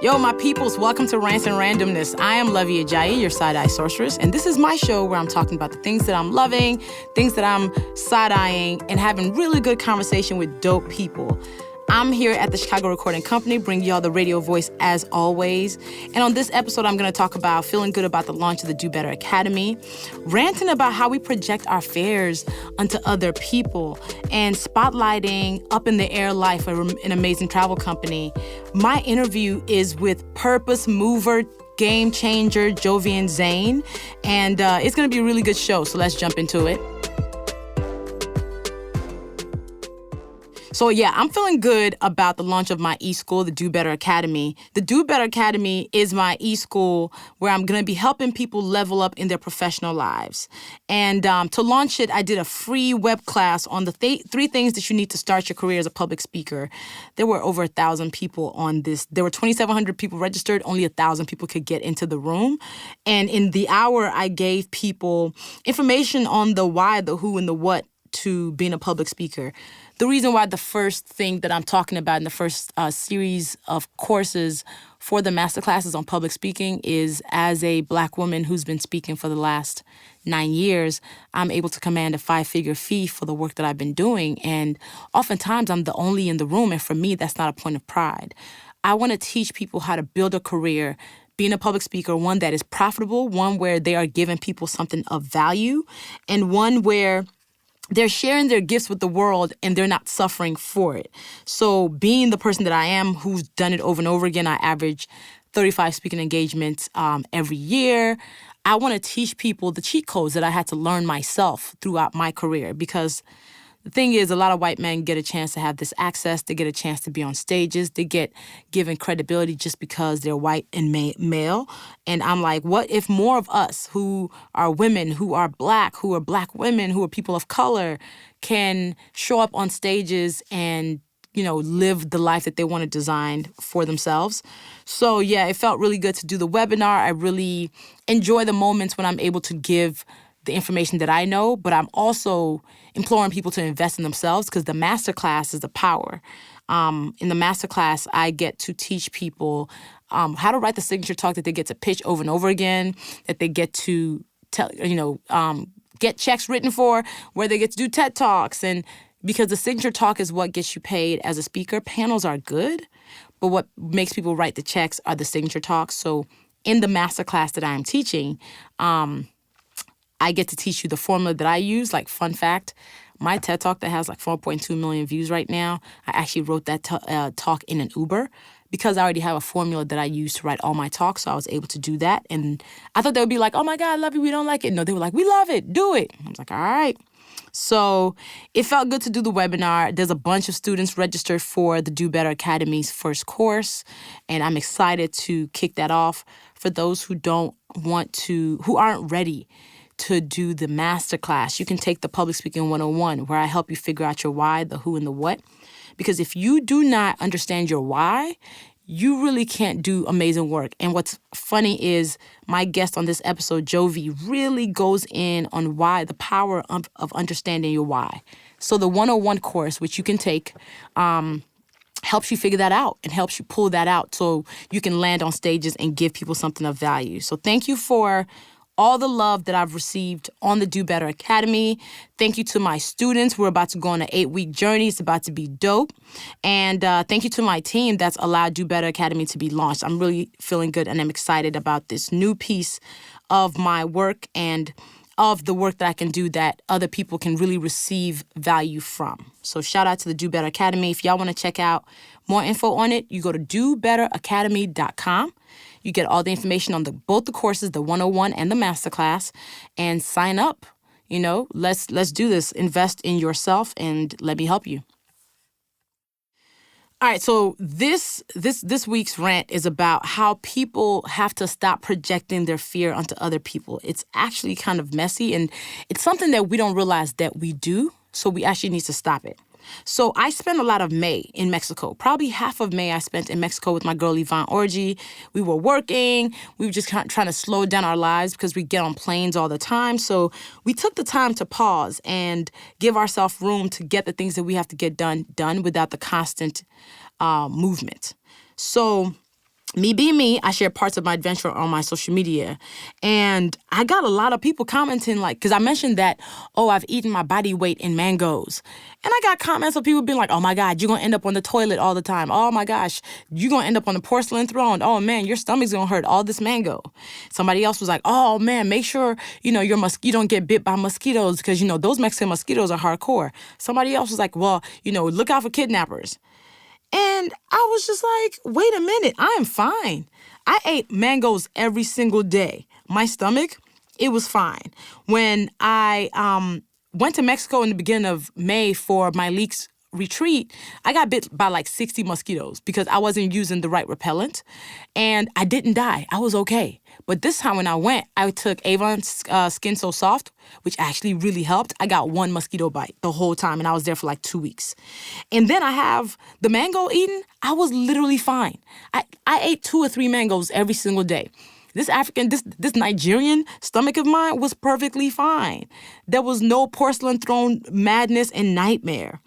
Yo, my peoples, welcome to Rants and Randomness. I am Luvvie Ajayi, your side-eye sorceress, and this is my show where I'm talking about the things that I'm loving, things that I'm side-eyeing, and having really good conversation with dope people. I'm here at the Chicago Recording Company, bringing y'all the radio voice as always. And on this episode, I'm going to talk about feeling good about the launch of the Do Better Academy, ranting about how we project our fears onto other people, and spotlighting Up in the Air Life, an amazing travel company. My interview is with purpose mover, game changer, Jovian Zayne, and it's going to be a really good show, so let's jump into it. So yeah, I'm feeling good about the launch of my e-school, the Do Better Academy. The Do Better Academy is my e-school where I'm going to be helping people level up in their professional lives. And to launch it, I did a free web class on the three things that you need to start your career as a public speaker. There were over 1,000 people on this. There were 2,700 people registered. Only 1,000 people could get into the room. And in the hour, I gave people information on the why, the who, and the what to being a public speaker. The reason why the first thing that I'm talking about in the first series of courses for the masterclasses on public speaking is, as a Black woman who's been speaking for the last 9 years, I'm able to command a 5-figure fee for the work that I've been doing. And oftentimes I'm the only in the room. And for me, that's not a point of pride. I want to teach people how to build a career being a public speaker, one that is profitable, one where they are giving people something of value, and one where they're sharing their gifts with the world and they're not suffering for it. So being the person that I am, who's done it over and over again, I average 35 speaking engagements every year. I want to teach people the cheat codes that I had to learn myself throughout my career, because the thing is, a lot of white men get a chance to have this access. They get a chance to be on stages. They get given credibility just because they're white and male. And I'm like, what if more of us who are women, who are Black women, who are people of color, can show up on stages and, live the life that they want to design for themselves? So, yeah, it felt really good to do the webinar. I really enjoy the moments when I'm able to give the information that I know, but I'm also imploring people to invest in themselves, because the masterclass is the power. In the masterclass, I get to teach people how to write the signature talk that they get to pitch over and over again, that they get to get checks written for, where they get to do TED Talks. And because the signature talk is what gets you paid as a speaker, panels are good, but what makes people write the checks are the signature talks. So in the masterclass that I am teaching, I get to teach you the formula that I use. Like, fun fact, my TED Talk that has like 4.2 million views right now, I actually wrote that talk in an Uber, because I already have a formula that I use to write all my talks. So I was able to do that. And I thought they would be like, oh my God, Luvvie, we don't like it. No, they were like, we love it. Do it. I was like, all right. So it felt good to do the webinar. There's a bunch of students registered for the Do Better Academy's first course, and I'm excited to kick that off. For those who who aren't ready to do the masterclass, you can take the Public Speaking 101, where I help you figure out your why, the who, and the what. Because if you do not understand your why, you really can't do amazing work. And what's funny is my guest on this episode, Jovi, really goes in on why, the power of understanding your why. So the 101 course, which you can take, helps you figure that out and helps you pull that out so you can land on stages and give people something of value. So thank you for all the love that I've received on the Do Better Academy. Thank you to my students. We're about to go on an 8-week journey. It's about to be dope. And thank you to my team that's allowed Do Better Academy to be launched. I'm really feeling good, and I'm excited about this new piece of my work and of the work that I can do that other people can really receive value from. So shout out to the Do Better Academy. If y'all want to check out more info on it, you go to dobetteracademy.com. You get all the information on both the courses, the 101 and the masterclass, and sign up. Let's do this. Invest in yourself and let me help you. All right, so this week's rant is about how people have to stop projecting their fear onto other people. It's actually kind of messy, and it's something that we don't realize that we do, so we actually need to stop it. So I spent a lot of May in Mexico. Probably half of May I spent in Mexico with my girl Yvonne Orji. We were working. We were just trying to slow down our lives because we get on planes all the time. So we took the time to pause and give ourselves room to get the things that we have to get done without the constant movement. So Me being me, I shared parts of my adventure on my social media. And I got a lot of people commenting, like, because I mentioned that, oh, I've eaten my body weight in mangoes. And I got comments of people being like, oh my God, you're going to end up on the toilet all the time. Oh my gosh, you're going to end up on the porcelain throne. Oh man, your stomach's going to hurt, all this mango. Somebody else was like, oh man, make sure, you don't get bit by mosquitoes because, those Mexican mosquitoes are hardcore. Somebody else was like, well, look out for kidnappers. And I was just like, wait a minute, I am fine. I ate mangoes every single day. My stomach, it was fine. When I went to Mexico in the beginning of May for my leaks retreat, I got bit by like 60 mosquitoes because I wasn't using the right repellent. And I didn't die. I was okay. But this time when I went, I took Avon Skin So Soft, which actually really helped. I got one mosquito bite the whole time, and I was there for like 2 weeks. And then I have the mango eaten. I was literally fine. I ate 2 or 3 mangoes every single day. This Nigerian stomach of mine was perfectly fine. There was no porcelain throne madness and nightmare.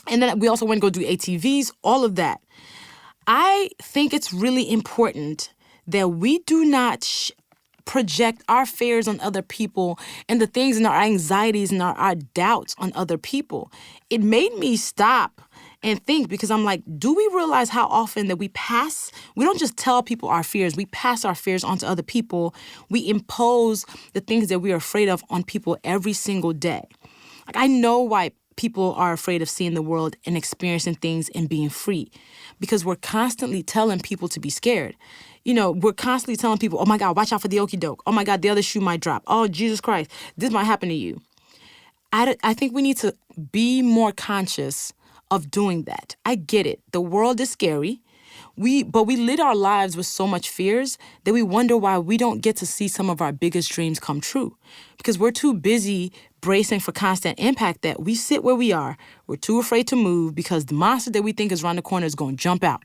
And then we also went to go do ATVs, all of that. I think it's really important that we do not project our fears on other people and the things and our anxieties and our doubts on other people. It made me stop and think because I'm like, do we realize how often that we don't just tell people our fears, we pass our fears onto other people. We impose the things that we are afraid of on people every single day. Like, I know why people are afraid of seeing the world and experiencing things and being free because we're constantly telling people to be scared. We're constantly telling people, oh my God, watch out for the okie doke. Oh my God, the other shoe might drop. Oh, Jesus Christ, this might happen to you. I think we need to be more conscious of doing that. I get it. The world is scary. But we lit our lives with so much fears that we wonder why we don't get to see some of our biggest dreams come true. Because we're too busy bracing for constant impact that we sit where we are. We're too afraid to move because the monster that we think is around the corner is going to jump out.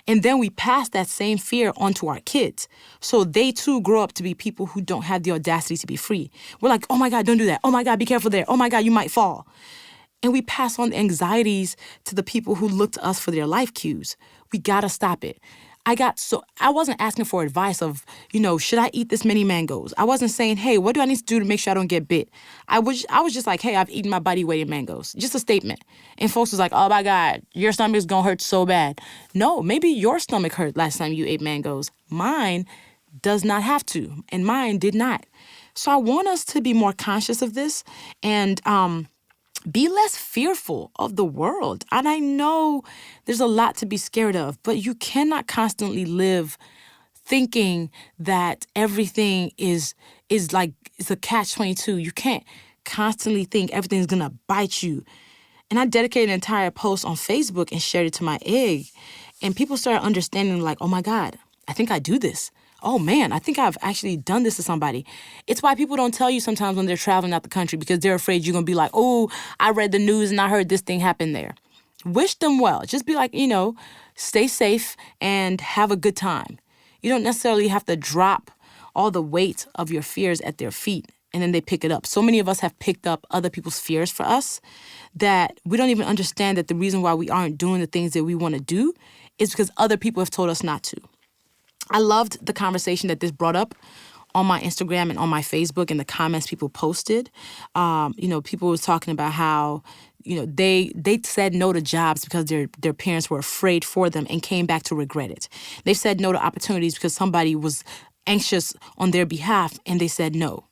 And then we pass that same fear onto our kids. So they too grow up to be people who don't have the audacity to be free. We're like, oh my God, don't do that. Oh my God, be careful there. Oh my God, you might fall. And we pass on the anxieties to the people who look to us for their life cues. We gotta stop it. I wasn't asking for advice of, should I eat this many mangoes? I wasn't saying, hey, what do I need to do to make sure I don't get bit? I was just like, hey, I've eaten my body weight in mangoes. Just a statement. And folks was like, oh my God, your stomach is gonna hurt so bad. No, maybe your stomach hurt last time you ate mangoes. Mine does not have to, and mine did not. So I want us to be more conscious of this and be less fearful of the world. And I know there's a lot to be scared of, but you cannot constantly live thinking that everything is like it's a catch-22. You can't constantly think everything's gonna bite you. And I dedicated an entire post on Facebook and shared it to my egg. And people started understanding like, oh my God, I think I do this. Oh man, I think I've actually done this to somebody. It's why people don't tell you sometimes when they're traveling out the country because they're afraid you're going to be like, oh, I read the news and I heard this thing happen there. Wish them well. Just be like, stay safe and have a good time. You don't necessarily have to drop all the weight of your fears at their feet and then they pick it up. So many of us have picked up other people's fears for us that we don't even understand that the reason why we aren't doing the things that we want to do is because other people have told us not to. I loved the conversation that this brought up on my Instagram and on my Facebook and the comments people posted. People was talking about how, they said no to jobs because their parents were afraid for them and came back to regret it. They said no to opportunities because somebody was anxious on their behalf and they said no.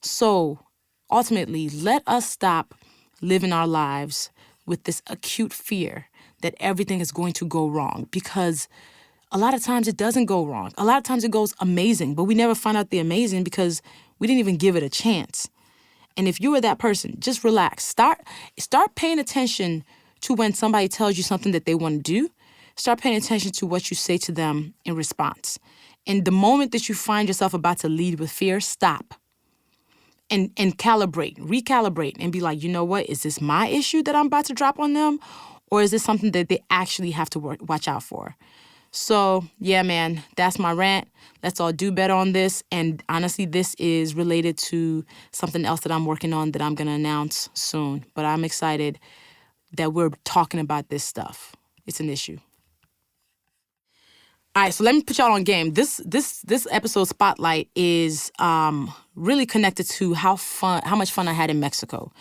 So ultimately, let us stop living our lives with this acute fear that everything is going to go wrong because a lot of times it doesn't go wrong. A lot of times it goes amazing, but we never find out the amazing because we didn't even give it a chance. And if you were that person, just relax. Start paying attention to when somebody tells you something that they want to do. Start paying attention to what you say to them in response. And the moment that you find yourself about to lead with fear, stop. And recalibrate, and be like, you know what? Is this my issue that I'm about to drop on them? Or is this something that they actually have to watch out for? So, yeah, man, that's my rant. Let's all do better on this. And honestly, this is related to something else that I'm working on that I'm going to announce soon. But I'm excited that we're talking about this stuff. It's an issue. All right, so let me put y'all on game. This episode spotlight is really connected to how much fun I had in Mexico.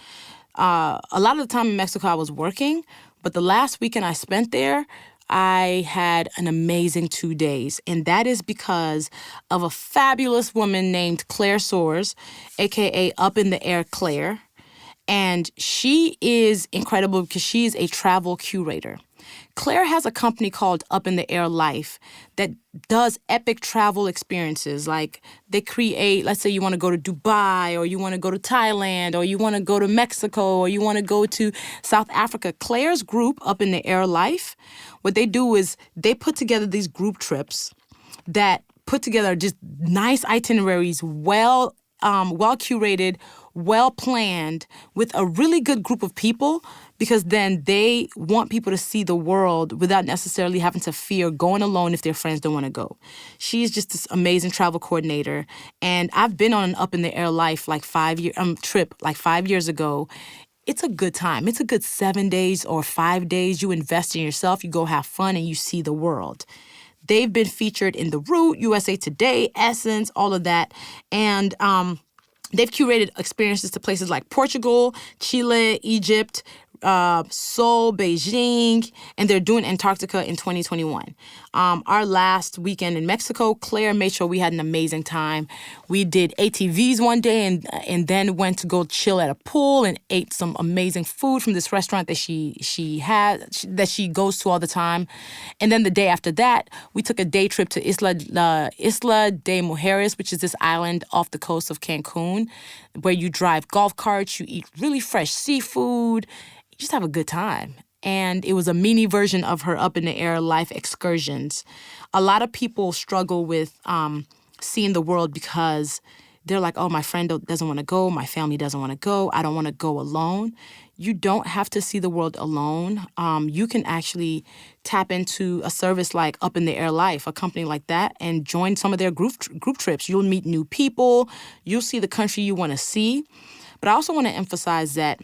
A lot of the time in Mexico I was working, but the last weekend I spent there, I had an amazing 2 days. And that is because of a fabulous woman named Claire Soares, aka Up in the Air Claire. And she is incredible because she's a travel curator. Claire has a company called Up in the Air Life that does epic travel experiences. Like they create, let's say you want to go to Dubai, or you want to go to Thailand, or you want to go to Mexico, or you want to go to South Africa. Claire's group, Up in the Air Life, what they do is they put together these group trips that put together just nice itineraries, well curated, well planned, with a really good group of people, because then they want people to see the world without necessarily having to fear going alone if their friends don't want to go. She's just this amazing travel coordinator, and I've been on an Up in the Air Life trip like 5 years ago. It's a good time. It's a good 7 days or 5 days. You invest in yourself, you go have fun, and you see the world. They've been featured in The Root, USA Today, Essence, all of that. And they've curated experiences to places like Portugal, Chile, Egypt, Seoul, Beijing, and they're doing Antarctica in 2021. Our last weekend in Mexico, Claire made sure we had an amazing time. We did ATVs one day and then went to go chill at a pool and ate some amazing food from this restaurant that that she goes to all the time. And then the day after that, we took a day trip to Isla de Mujeres, which is this island off the coast of Cancun, where you drive golf carts, you eat really fresh seafood, you just have a good time. And it was a mini version of her Up in the Air Life excursions. A lot of people struggle with seeing the world because they're like, oh, my friend doesn't want to go, my family doesn't want to go, I don't want to go alone. You don't have to see the world alone. You can actually tap into a service like Up in the Air Life, a company like that, and join some of their group trips. You'll meet new people. You'll see the country you want to see. But I also want to emphasize that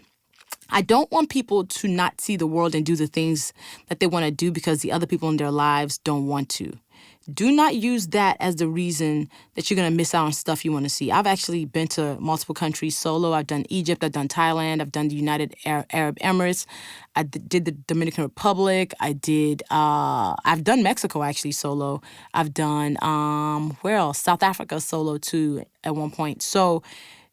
I don't want people to not see the world and do the things that they want to do because the other people in their lives don't want to. Do not use that as the reason that you're going to miss out on stuff you want to see. I've actually been to multiple countries solo. I've done Egypt, I've done Thailand, I've done the United Arab Emirates, I did the Dominican Republic, I've done Mexico actually solo. I've done, where else? South Africa solo too at one point. So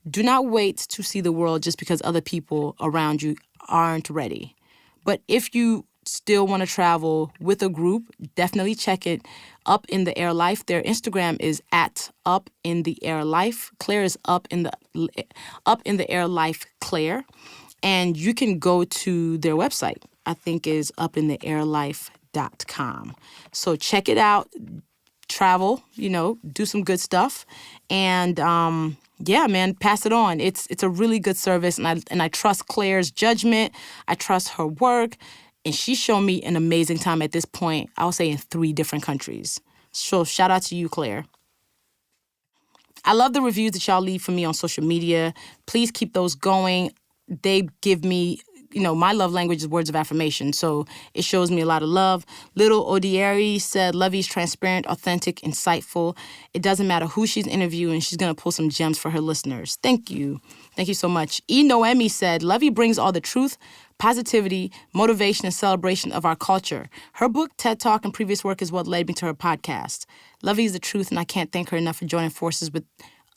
do not wait to see the world just because other people around you aren't ready. But if you still want to travel with a group, definitely check it. Up in the Air Life. Their Instagram is at Up in the Air Life. Claire is Up in the Air Life Claire. And you can go to their website. I think is upintheairlife.com. So check it out. Travel, do some good stuff. And yeah, man, pass it on. It's a really good service, and I trust Claire's judgment. I trust her work, and she's shown me an amazing time at this point, I would say in 3 different countries. So shout out to you, Claire. I love the reviews that y'all leave for me on social media. Please keep those going. They give me, my love language is words of affirmation, so it shows me a lot of love. Little Odieri said, Luvvie's transparent, authentic, insightful. It doesn't matter who she's interviewing, she's going to pull some gems for her listeners. Thank you. Thank you so much. E. Noemi said, Luvvie brings all the truth, positivity, motivation, and celebration of our culture. Her book, TED Talk, and previous work is what led me to her podcast. Luvvie is the truth, and I can't thank her enough for joining forces with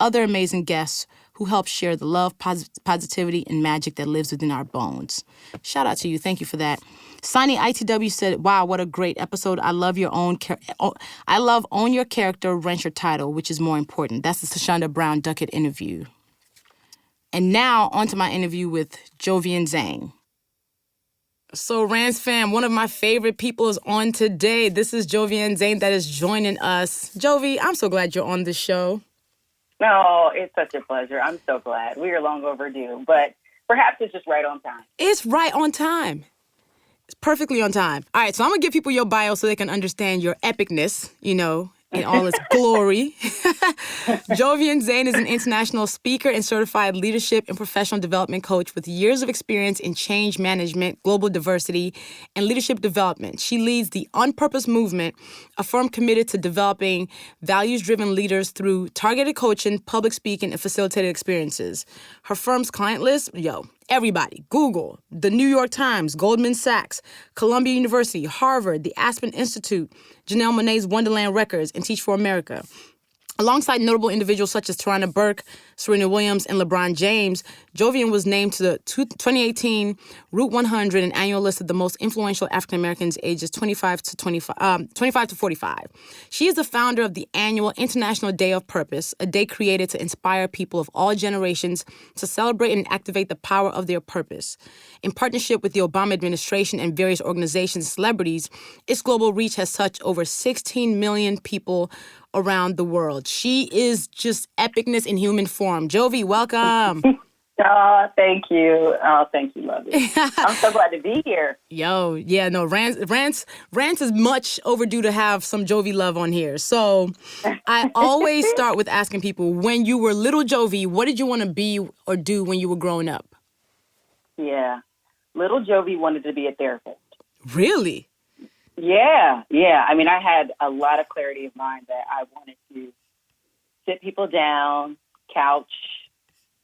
other amazing guests who help share the love, positivity, and magic that lives within our bones. Shout out to you. Thank you for that. Sonny ITW said, wow, what a great episode. I love own your character, rent your title, which is more important. That's the Tashonda Brown Duckett interview. And now on to my interview with Jovian Zayne. So, Rans fam, one of my favorite people is on today. This is Jovian Zayne that is joining us. Jovi, I'm so glad you're on the show. No, it's such a pleasure. I'm so glad. We are long overdue, but perhaps it's just right on time. It's right on time. It's perfectly on time. All right, so I'm going to give people your bio so they can understand your epicness, in all its glory. Jovian Zayne is an international speaker and certified leadership and professional development coach with years of experience in change management, global diversity, and leadership development. She leads the On Purpose movement, a firm committed to developing values-driven leaders through targeted coaching, public speaking, and facilitated experiences. Her firm's client list, everybody, Google, the New York Times, Goldman Sachs, Columbia University, Harvard, the Aspen Institute, Janelle Monáe's Wonderland Records, and Teach for America. Alongside notable individuals such as Tarana Burke, Serena Williams, and LeBron James, Jovian was named to the 2018 Route 100, an annual list of the most influential African Americans ages 25 to 45. She is the founder of the annual International Day of Purpose, a day created to inspire people of all generations to celebrate and activate the power of their purpose. In partnership with the Obama administration and various organizations and celebrities, its global reach has touched over 16 million people around the world. She is just epicness in human form. Jovi, welcome. Oh, thank you. Oh, thank you, Luvvie. I'm so glad to be here. Rants is much overdue to have some Jovi love on here. So I always start with asking people, when you were little Jovi, what did you want to be or do when you were growing up? Yeah. Little Jovi wanted to be a therapist. Really? Yeah. I mean, I had a lot of clarity of mind that I wanted to sit people down, couch,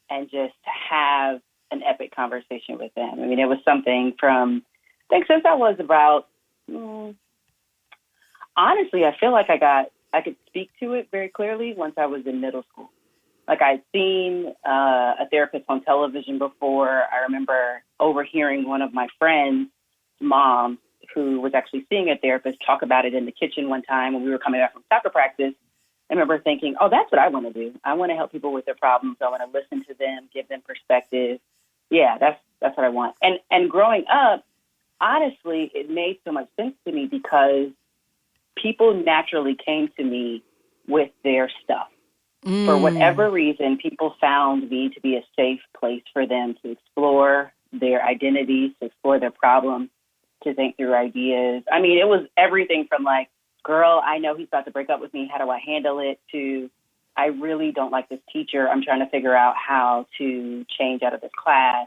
and just have an epic conversation with them. I mean, it was something from, I think since I was about, honestly, I feel like I could speak to it very clearly once I was in middle school. Like I'd seen a therapist on television before. I remember overhearing one of my friends' mom, who was actually seeing a therapist, talk about it in the kitchen one time when we were coming back from soccer practice. I remember thinking, oh, that's what I want to do. I want to help people with their problems. I want to listen to them, give them perspective. Yeah, that's what I want. And growing up, honestly, it made so much sense to me because people naturally came to me with their stuff. For whatever reason, people found me to be a safe place for them to explore their identities, to explore their problems, to think through ideas. I mean, it was everything from like, girl, I know he's about to break up with me. How do I handle it? To, I really don't like this teacher. I'm trying to figure out how to change out of this class.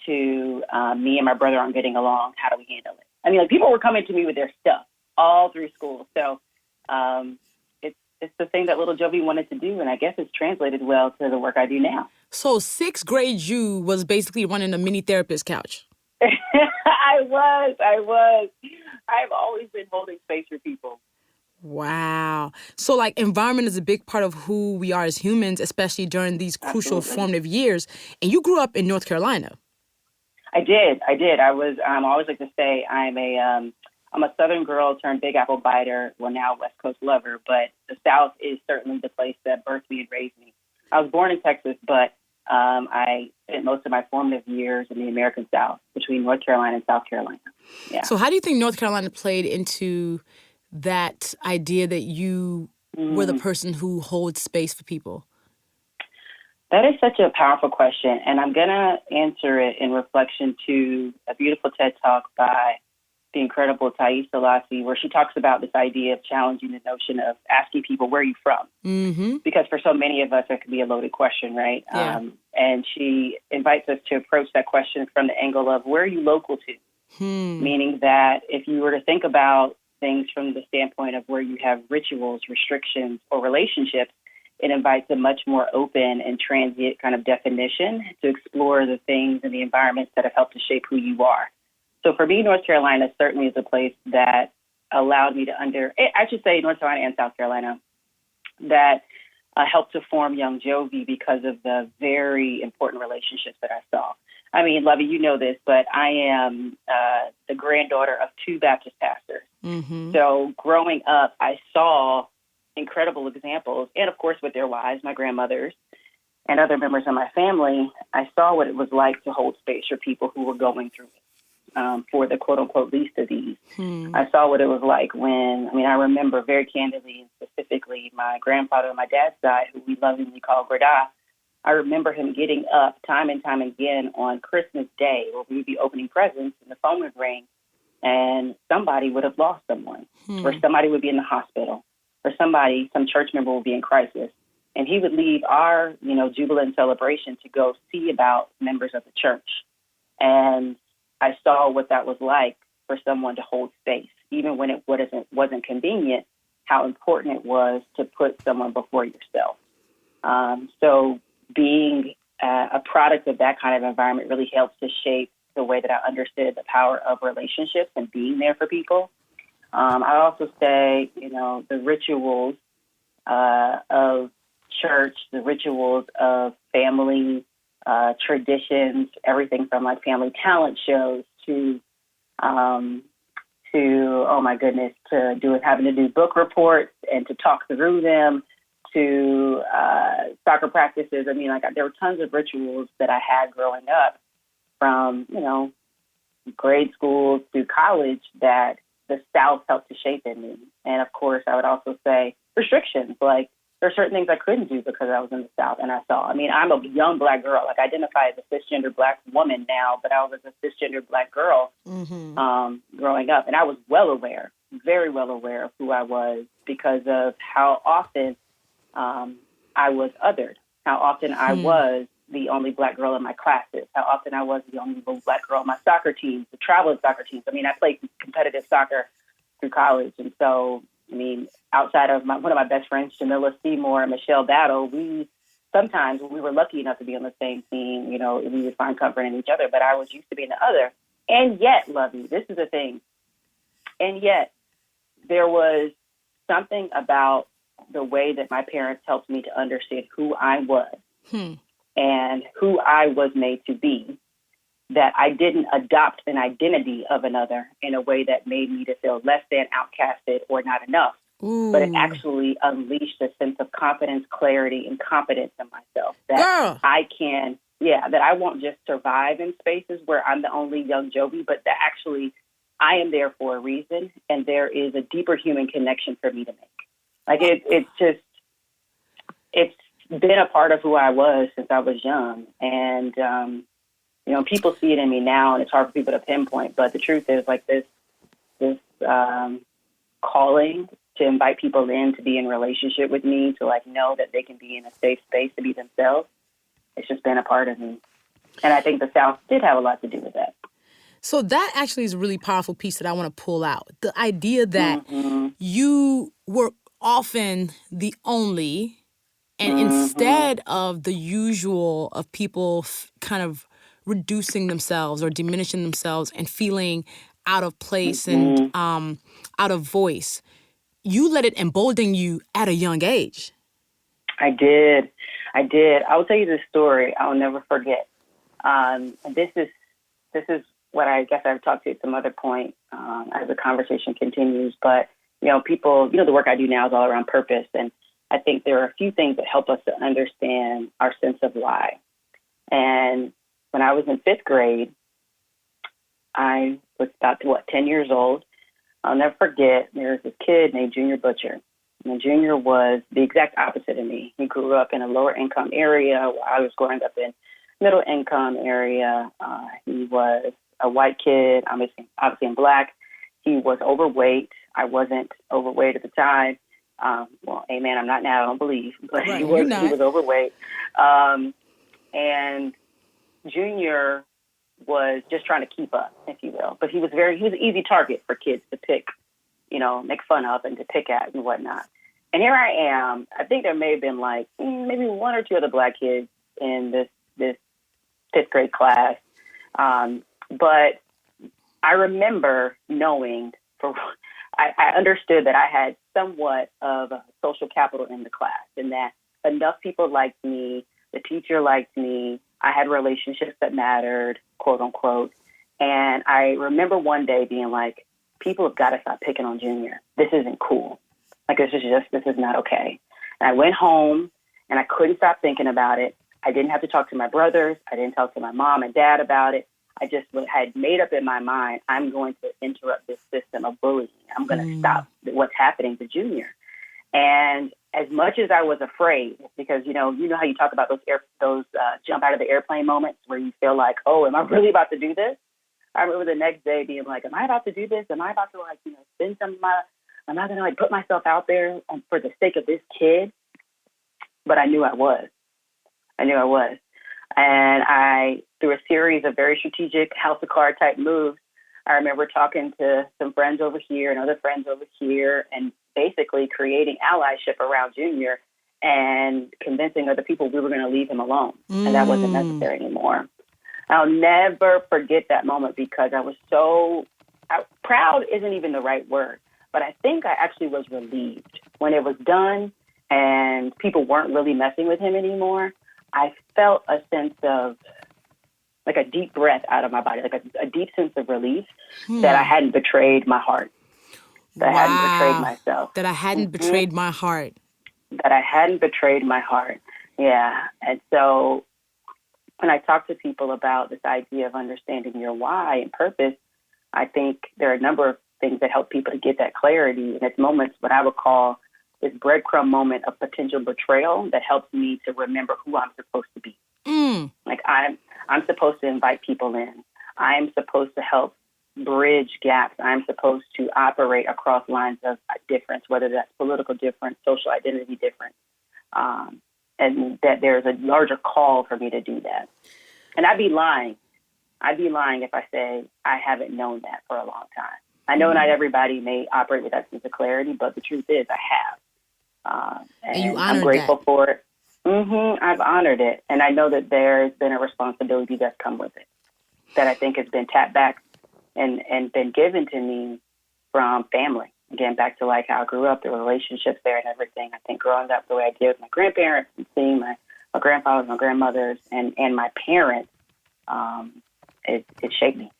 To, me and my brother aren't getting along. How do we handle it? I mean, like people were coming to me with their stuff all through school. So it's the thing that little Jovi wanted to do, and I guess it's translated well to the work I do now. So sixth grade you was basically running a mini therapist couch. I was. I've always been holding space for people. Wow. So like environment is a big part of who we are as humans, especially during these crucial formative years. And you grew up in North Carolina. I did. I always like to say I'm a Southern girl turned Big Apple biter. Well, now West Coast lover, but the South is certainly the place that birthed me and raised me. I was born in Texas, but I spent most of my formative years in the American South, between North Carolina and South Carolina. Yeah. So how do you think North Carolina played into that idea that you were the person who holds space for people? That is such a powerful question, and I'm going to answer it in reflection to a beautiful TED Talk by the incredible Thais Selassie, where she talks about this idea of challenging the notion of asking people, where are you from? Mm-hmm. Because for so many of us, that could be a loaded question, right? Yeah. And she invites us to approach that question from the angle of, where are you local to? Meaning that if you were to think about things from the standpoint of where you have rituals, restrictions, or relationships, it invites a much more open and transient kind of definition to explore the things and the environments that have helped to shape who you are. So for me, North Carolina certainly is a place that allowed me to North Carolina and South Carolina, that helped to form young Jovi because of the very important relationships that I saw. I mean, Luvvie, you know this, but I am the granddaughter of two Baptist pastors. Mm-hmm. So growing up, I saw incredible examples, and of course with their wives, my grandmothers, and other members of my family, I saw what it was like to hold space for people who were going through it. For the quote-unquote least of these. I saw what it was like I remember very candidly and specifically my grandfather on my dad's side, who we lovingly call Grada. I remember him getting up time and time again on Christmas Day where we would be opening presents and the phone would ring and somebody would have lost someone or somebody would be in the hospital. or some church member will be in crisis. And he would leave our, jubilant celebration to go see about members of the church. And I saw what that was like for someone to hold space, even when it wasn't convenient, how important it was to put someone before yourself. So being a product of that kind of environment really helps to shape the way that I understood the power of relationships and being there for people. I also say, the rituals of church, the rituals of family traditions, everything from like family talent shows to oh my goodness, having to do book reports and to talk through them, to soccer practices. I mean, there were tons of rituals that I had growing up from, grade school through college that the South helped to shape in me. And of course, I would also say restrictions, like there are certain things I couldn't do because I was in the South and I saw. I mean, I'm a young Black girl. Like, I identify as a cisgender Black woman now, but I was a cisgender Black girl growing up. And I was very well aware of who I was because of how often I was othered, how often I was the only Black girl in my classes, how often I was the only Black girl on my soccer teams, the traveling soccer teams. I mean, I played competitive soccer through college. And so, I mean, outside of one of my best friends, Jamila Seymour and Michelle Battle, sometimes when we were lucky enough to be on the same team, we would find comfort in each other, but I was used to being the other. And yet, Luvvie, this is the thing. And yet, there was something about the way that my parents helped me to understand who I was and who I was made to be, that I didn't adopt an identity of another in a way that made me to feel less than, outcasted, or not enough. Ooh. But it actually unleashed a sense of confidence, clarity, and competence in myself that that I won't just survive in spaces where I'm the only young Jovi, but that actually I am there for a reason, and there is a deeper human connection for me to make. Like, it's been a part of who I was since I was young. And, people see it in me now, and it's hard for people to pinpoint. But the truth is, like, this calling to invite people in to be in relationship with me, to, like, know that they can be in a safe space to be themselves, it's just been a part of me. And I think the South did have a lot to do with that. So that actually is a really powerful piece that I want to pull out. The idea that you were often the only, and instead of the usual of people kind of reducing themselves or diminishing themselves and feeling out of place and out of voice, you let it embolden you at a young age. I did. I will tell you this story I'll never forget. This is what I guess I've talked to at some other point as the conversation continues. But, people, the work I do now is all around purpose. And I think there are a few things that help us to understand our sense of why. And when I was in fifth grade, I was about 10 years old. I'll never forget, there was this kid named Junior Butcher. And Junior was the exact opposite of me. He grew up in a lower income area. I was growing up in middle income area. He was a white kid, obviously in Black. He was overweight. I wasn't overweight at the time. Amen, I'm not now, I don't believe. But right, he was overweight. And Junior was just trying to keep up, if you will. But he was an easy target for kids to pick, make fun of and to pick at and whatnot. And here I am. I think there may have been like maybe one or two other Black kids in this fifth grade class. But I remember knowing, I understood that I had somewhat of a social capital in the class, and that enough people liked me, the teacher liked me, I had relationships that mattered, quote unquote. And I remember one day being like, people have got to stop picking on Junior. This isn't cool. Like, this is not okay. And I went home and I couldn't stop thinking about it. I didn't have to talk to my brothers. I didn't talk to my mom and dad about it. I just had made up in my mind, I'm going to interrupt this system of bullying. I'm going to stop what's happening to Junior. And as much as I was afraid, because, you know how you talk about those jump out of the airplane moments where you feel like, oh, am I really about to do this? I remember the next day being like, am I about to do this? Am I about to, spend some of I'm not going to like put myself out there for the sake of this kid. But I knew I was. And through a series of very strategic house of card type moves, I remember talking to some friends over here and other friends over here and basically creating allyship around Junior and convincing other people we were going to leave him alone and that wasn't necessary anymore. I'll never forget that moment because I was proud isn't even the right word, but I think I actually was relieved when it was done and people weren't really messing with him anymore. I felt a sense of like a deep breath out of my body, like a deep sense of relief that I hadn't betrayed my heart, that I hadn't betrayed myself. That I hadn't betrayed my heart. That I hadn't betrayed my heart. Yeah. And so when I talk to people about this idea of understanding your why and purpose, I think there are a number of things that help people to get that clarity. And it's moments, what I would call this breadcrumb moment of potential betrayal that helps me to remember who I'm supposed to be. Like I'm supposed to invite people in. I'm supposed to help bridge gaps. I'm supposed to operate across lines of difference, whether that's political difference, social identity difference, and that there's a larger call for me to do that. And I'd be lying. If I say I haven't known that for a long time. I know not everybody may operate with that sense of clarity, but the truth is I have. And you I'm grateful that. for it. I've honored it. And I know that there's been a responsibility that's come with it that I think has been tapped back and been given to me from family. Again, back to like how I grew up, the relationships there and everything. I think growing up the way I did with my grandparents and seeing my grandfathers, my grandmothers, and my parents, it shaped me.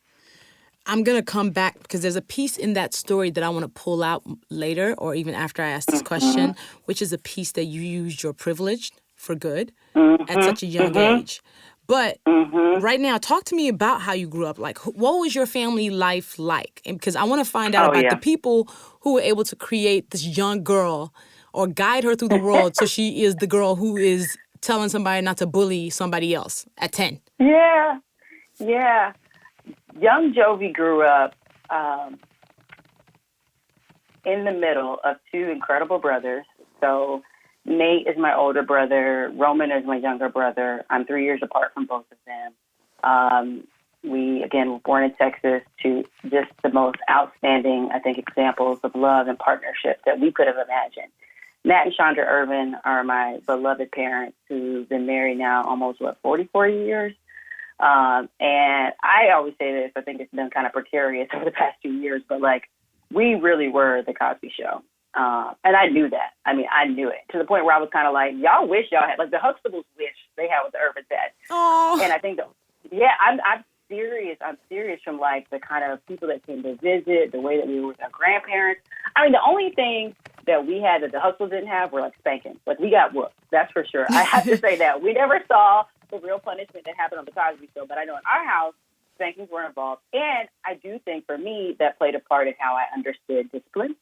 I'm going to come back because there's a piece in that story that I want to pull out later or even after I ask this question, which is a piece that you used your privilege for good at such a young age. But right now, talk to me about how you grew up. Like, what was your family life like? And because I want to find out about the people who were able to create this young girl or guide her through the world so she is the girl who is telling somebody not to bully somebody else at 10. Yeah. Young Jovi grew up in the middle of two incredible brothers. So Nate is my older brother. Roman is my younger brother. I'm 3 years apart from both of them. We, again, were born in Texas to just the most outstanding, I think, examples of love and partnership that we could have imagined. Nat and Chandra Irvin are my beloved parents who've been married now almost, 44 years? And I always say this, I think it's been kind of precarious over the past 2 years, but like we really were the Cosby Show. And I knew that. I mean, I knew it to the point where I was kind of like, y'all wish y'all had, like the Huxtables wish they had what the Irvins had. Oh. And I think I'm serious. I'm serious from like the kind of people that came to visit, the way that we were with our grandparents. I mean, the only thing that we had that the Huxtables didn't have were like spankings. Like we got whooped. That's for sure. I have to say that. We never saw the real punishment that happened on the Cosby Show, but I know in our house, spankings were involved. And I do think for me, that played a part in how I understood discipline.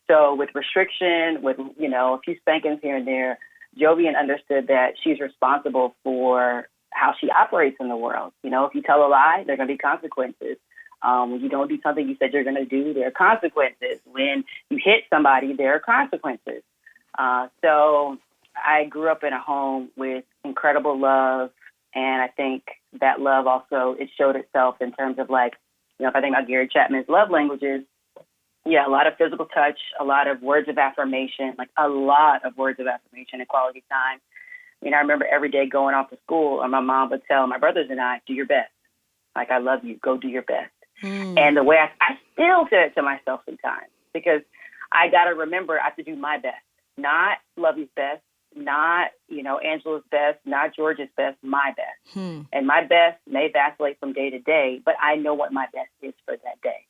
So with restriction, with, a few spankings here and there, Jovian understood that she's responsible for how she operates in the world. If you tell a lie, there are going to be consequences. When you don't do something you said you're going to do, there are consequences. When you hit somebody, there are consequences. So I grew up in a home with incredible love, and I think that love also, it showed itself in terms of like, if I think about Gary Chapman's love languages, a lot of physical touch, a lot of words of affirmation, like a lot of words of affirmation and quality time. I remember every day going off to school, and my mom would tell my brothers and I, do your best. Like, I love you. Go do your best. And the way I still say it to myself sometimes, because I got to remember I have to do my best, not Luvvie's best, not, Angela's best, not George's best, my best. And my best may vacillate from day to day, but I know what my best is for that day.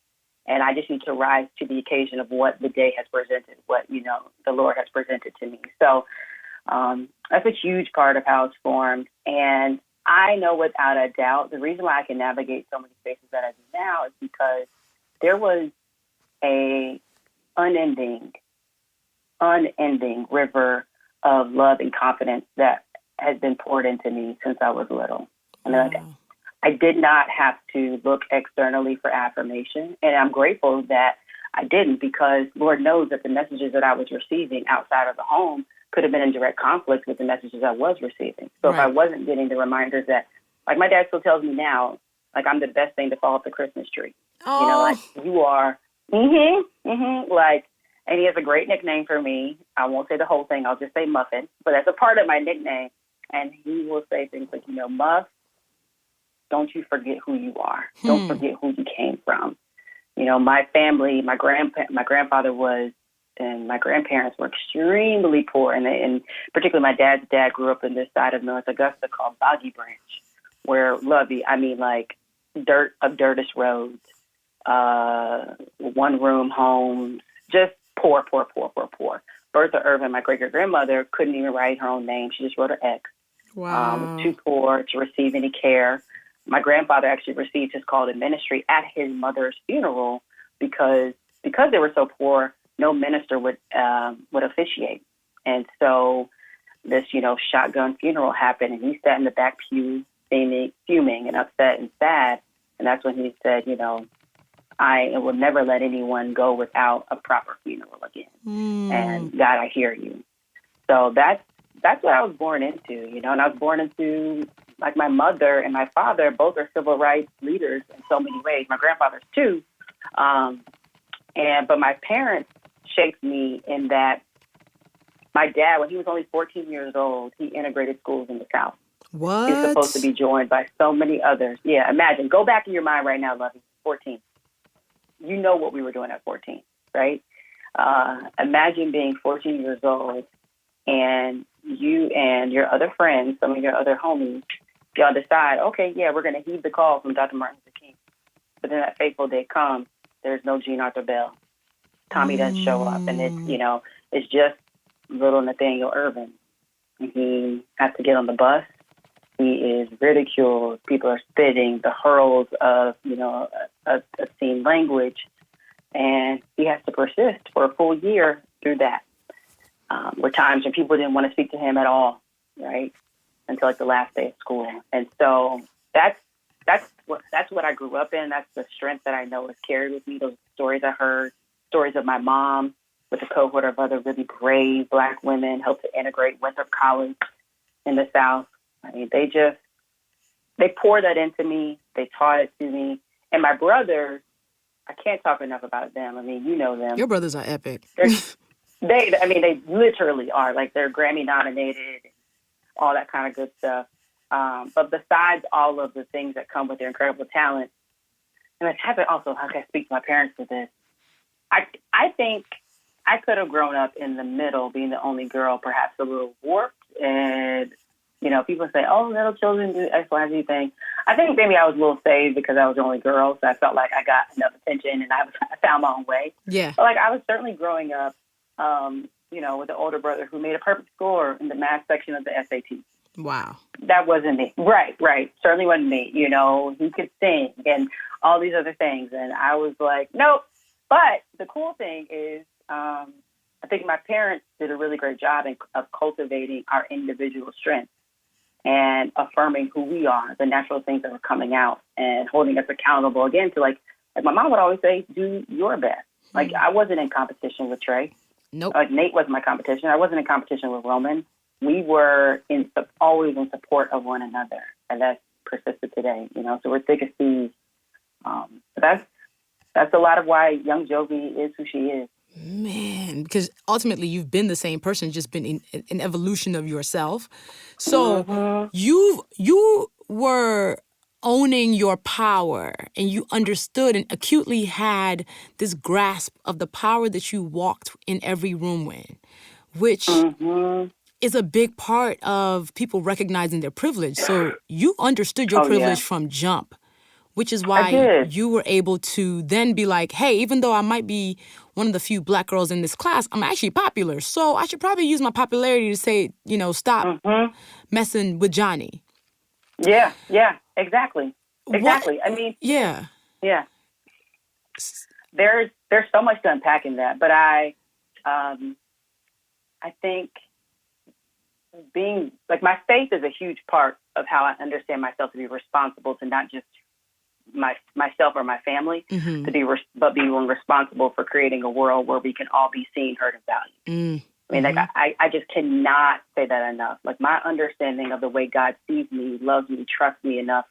And I just need to rise to the occasion of what the day has presented, what, the Lord has presented to me. So that's a huge part of how it's formed. And I know without a doubt, the reason why I can navigate so many spaces that I do now is because there was a unending river of love and confidence that has been poured into me since I was little. And I did not have to look externally for affirmation. And I'm grateful that I didn't, because Lord knows that the messages that I was receiving outside of the home could have been in direct conflict with the messages I was receiving. So if I wasn't getting the reminders that, like my dad still tells me now, like I'm the best thing to fall off the Christmas tree. Oh. You know, like you are, like, and he has a great nickname for me. I won't say the whole thing. I'll just say Muffin, but that's a part of my nickname. And he will say things like, you know, Muff, don't you forget who you are. Don't forget who you came from. You know, my family, my grandfather was, and my grandparents were extremely poor. And particularly my dad's dad grew up in this side of North Augusta called Boggy Branch, where Luvvie, I mean, like dirtest roads, one-room homes, just poor. Bertha Irvin, my great-grandmother, couldn't even write her own name. She just wrote her ex. Wow. Too poor to receive any care. My grandfather actually received his call to ministry at his mother's funeral because they were so poor, no minister would officiate. And so this, you know, shotgun funeral happened, and he sat in the back pew fuming and upset and sad. And that's when he said, you know, I will never let anyone go without a proper funeral again. And God, I hear you. So that's what I was born into, you know, and I was born into, like, my mother and my father, both are civil rights leaders in so many ways. My grandfather's too. But my parents shaped me in that my dad, when he was only 14 years old, he integrated schools in the South. What? He was supposed to be joined by so many others. Yeah, imagine. Go back in your mind right now, Luvvie, 14. You know what we were doing at 14, right? Imagine being 14 years old and you and your other friends, some of your other homies, y'all decide, okay, yeah, we're going to heed the call from Dr. Martin Luther King. But then that fateful day comes, there's no Jean Arthur Bell. Tommy doesn't show up, and it's just little Nathaniel Irvin. He has to get on the bus. He is ridiculed. People are spitting the hurls of, you know, obscene language. And he has to persist for a full year through that. Were times when people didn't want to speak to him at all, right? Until like the last day of school. And so that's what I grew up in. That's the strength that I know is carried with me. Those stories I heard, stories of my mom with a cohort of other really brave Black women, helped to integrate Winthrop College in the South. I mean, they poured that into me. They taught it to me. And my brothers, I can't talk enough about them. I mean, you know them. Your brothers are epic. They literally are. Like, they're Grammy nominated, all that kind of good stuff. But besides all of the things that come with their incredible talent, and I have to also, how can I speak to my parents for this? I think I could have grown up in the middle, being the only girl, perhaps a little warped. And, you know, people say, oh, little children do X, Y, Z thing. I think maybe I was a little saved because I was the only girl, so I felt like I got enough attention and I found my own way. Yeah. But, like, I was certainly growing up, you know, with an older brother who made a perfect score in the math section of the SAT. Wow. That wasn't me. Right. Certainly wasn't me. You know, he could sing and all these other things. And I was like, nope. But the cool thing is, I think my parents did a really great job of cultivating our individual strengths and affirming who we are, the natural things that were coming out, and holding us accountable again to like my mom would always say, do your best. Like, I wasn't in competition with Trey. Nope. Like, Nate wasn't my competition. I wasn't in competition with Roman. We were always in support of one another, and that's persisted today. You know, so we're thick as thieves. That's a lot of why young Jovi is who she is. Man, because ultimately you've been the same person, just been in an evolution of yourself. So you were owning your power, and you understood and acutely had this grasp of the power that you walked in every room with, which is a big part of people recognizing their privilege. So you understood your privilege from jump, which is why you were able to then be like, hey, even though I might be one of the few Black girls in this class, I'm actually popular. So I should probably use my popularity to say, you know, stop messing with Johnny. Yeah, exactly. Exactly. What? I mean, yeah. There's so much to unpack in that, but I think being, like, my faith is a huge part of how I understand myself to be responsible to not just myself or my family, Mm-hmm. but being responsible for creating a world where we can all be seen, heard, and valued. I mean, like, I just cannot say that enough. Like, my understanding of the way God sees me, loves me, trusts me enough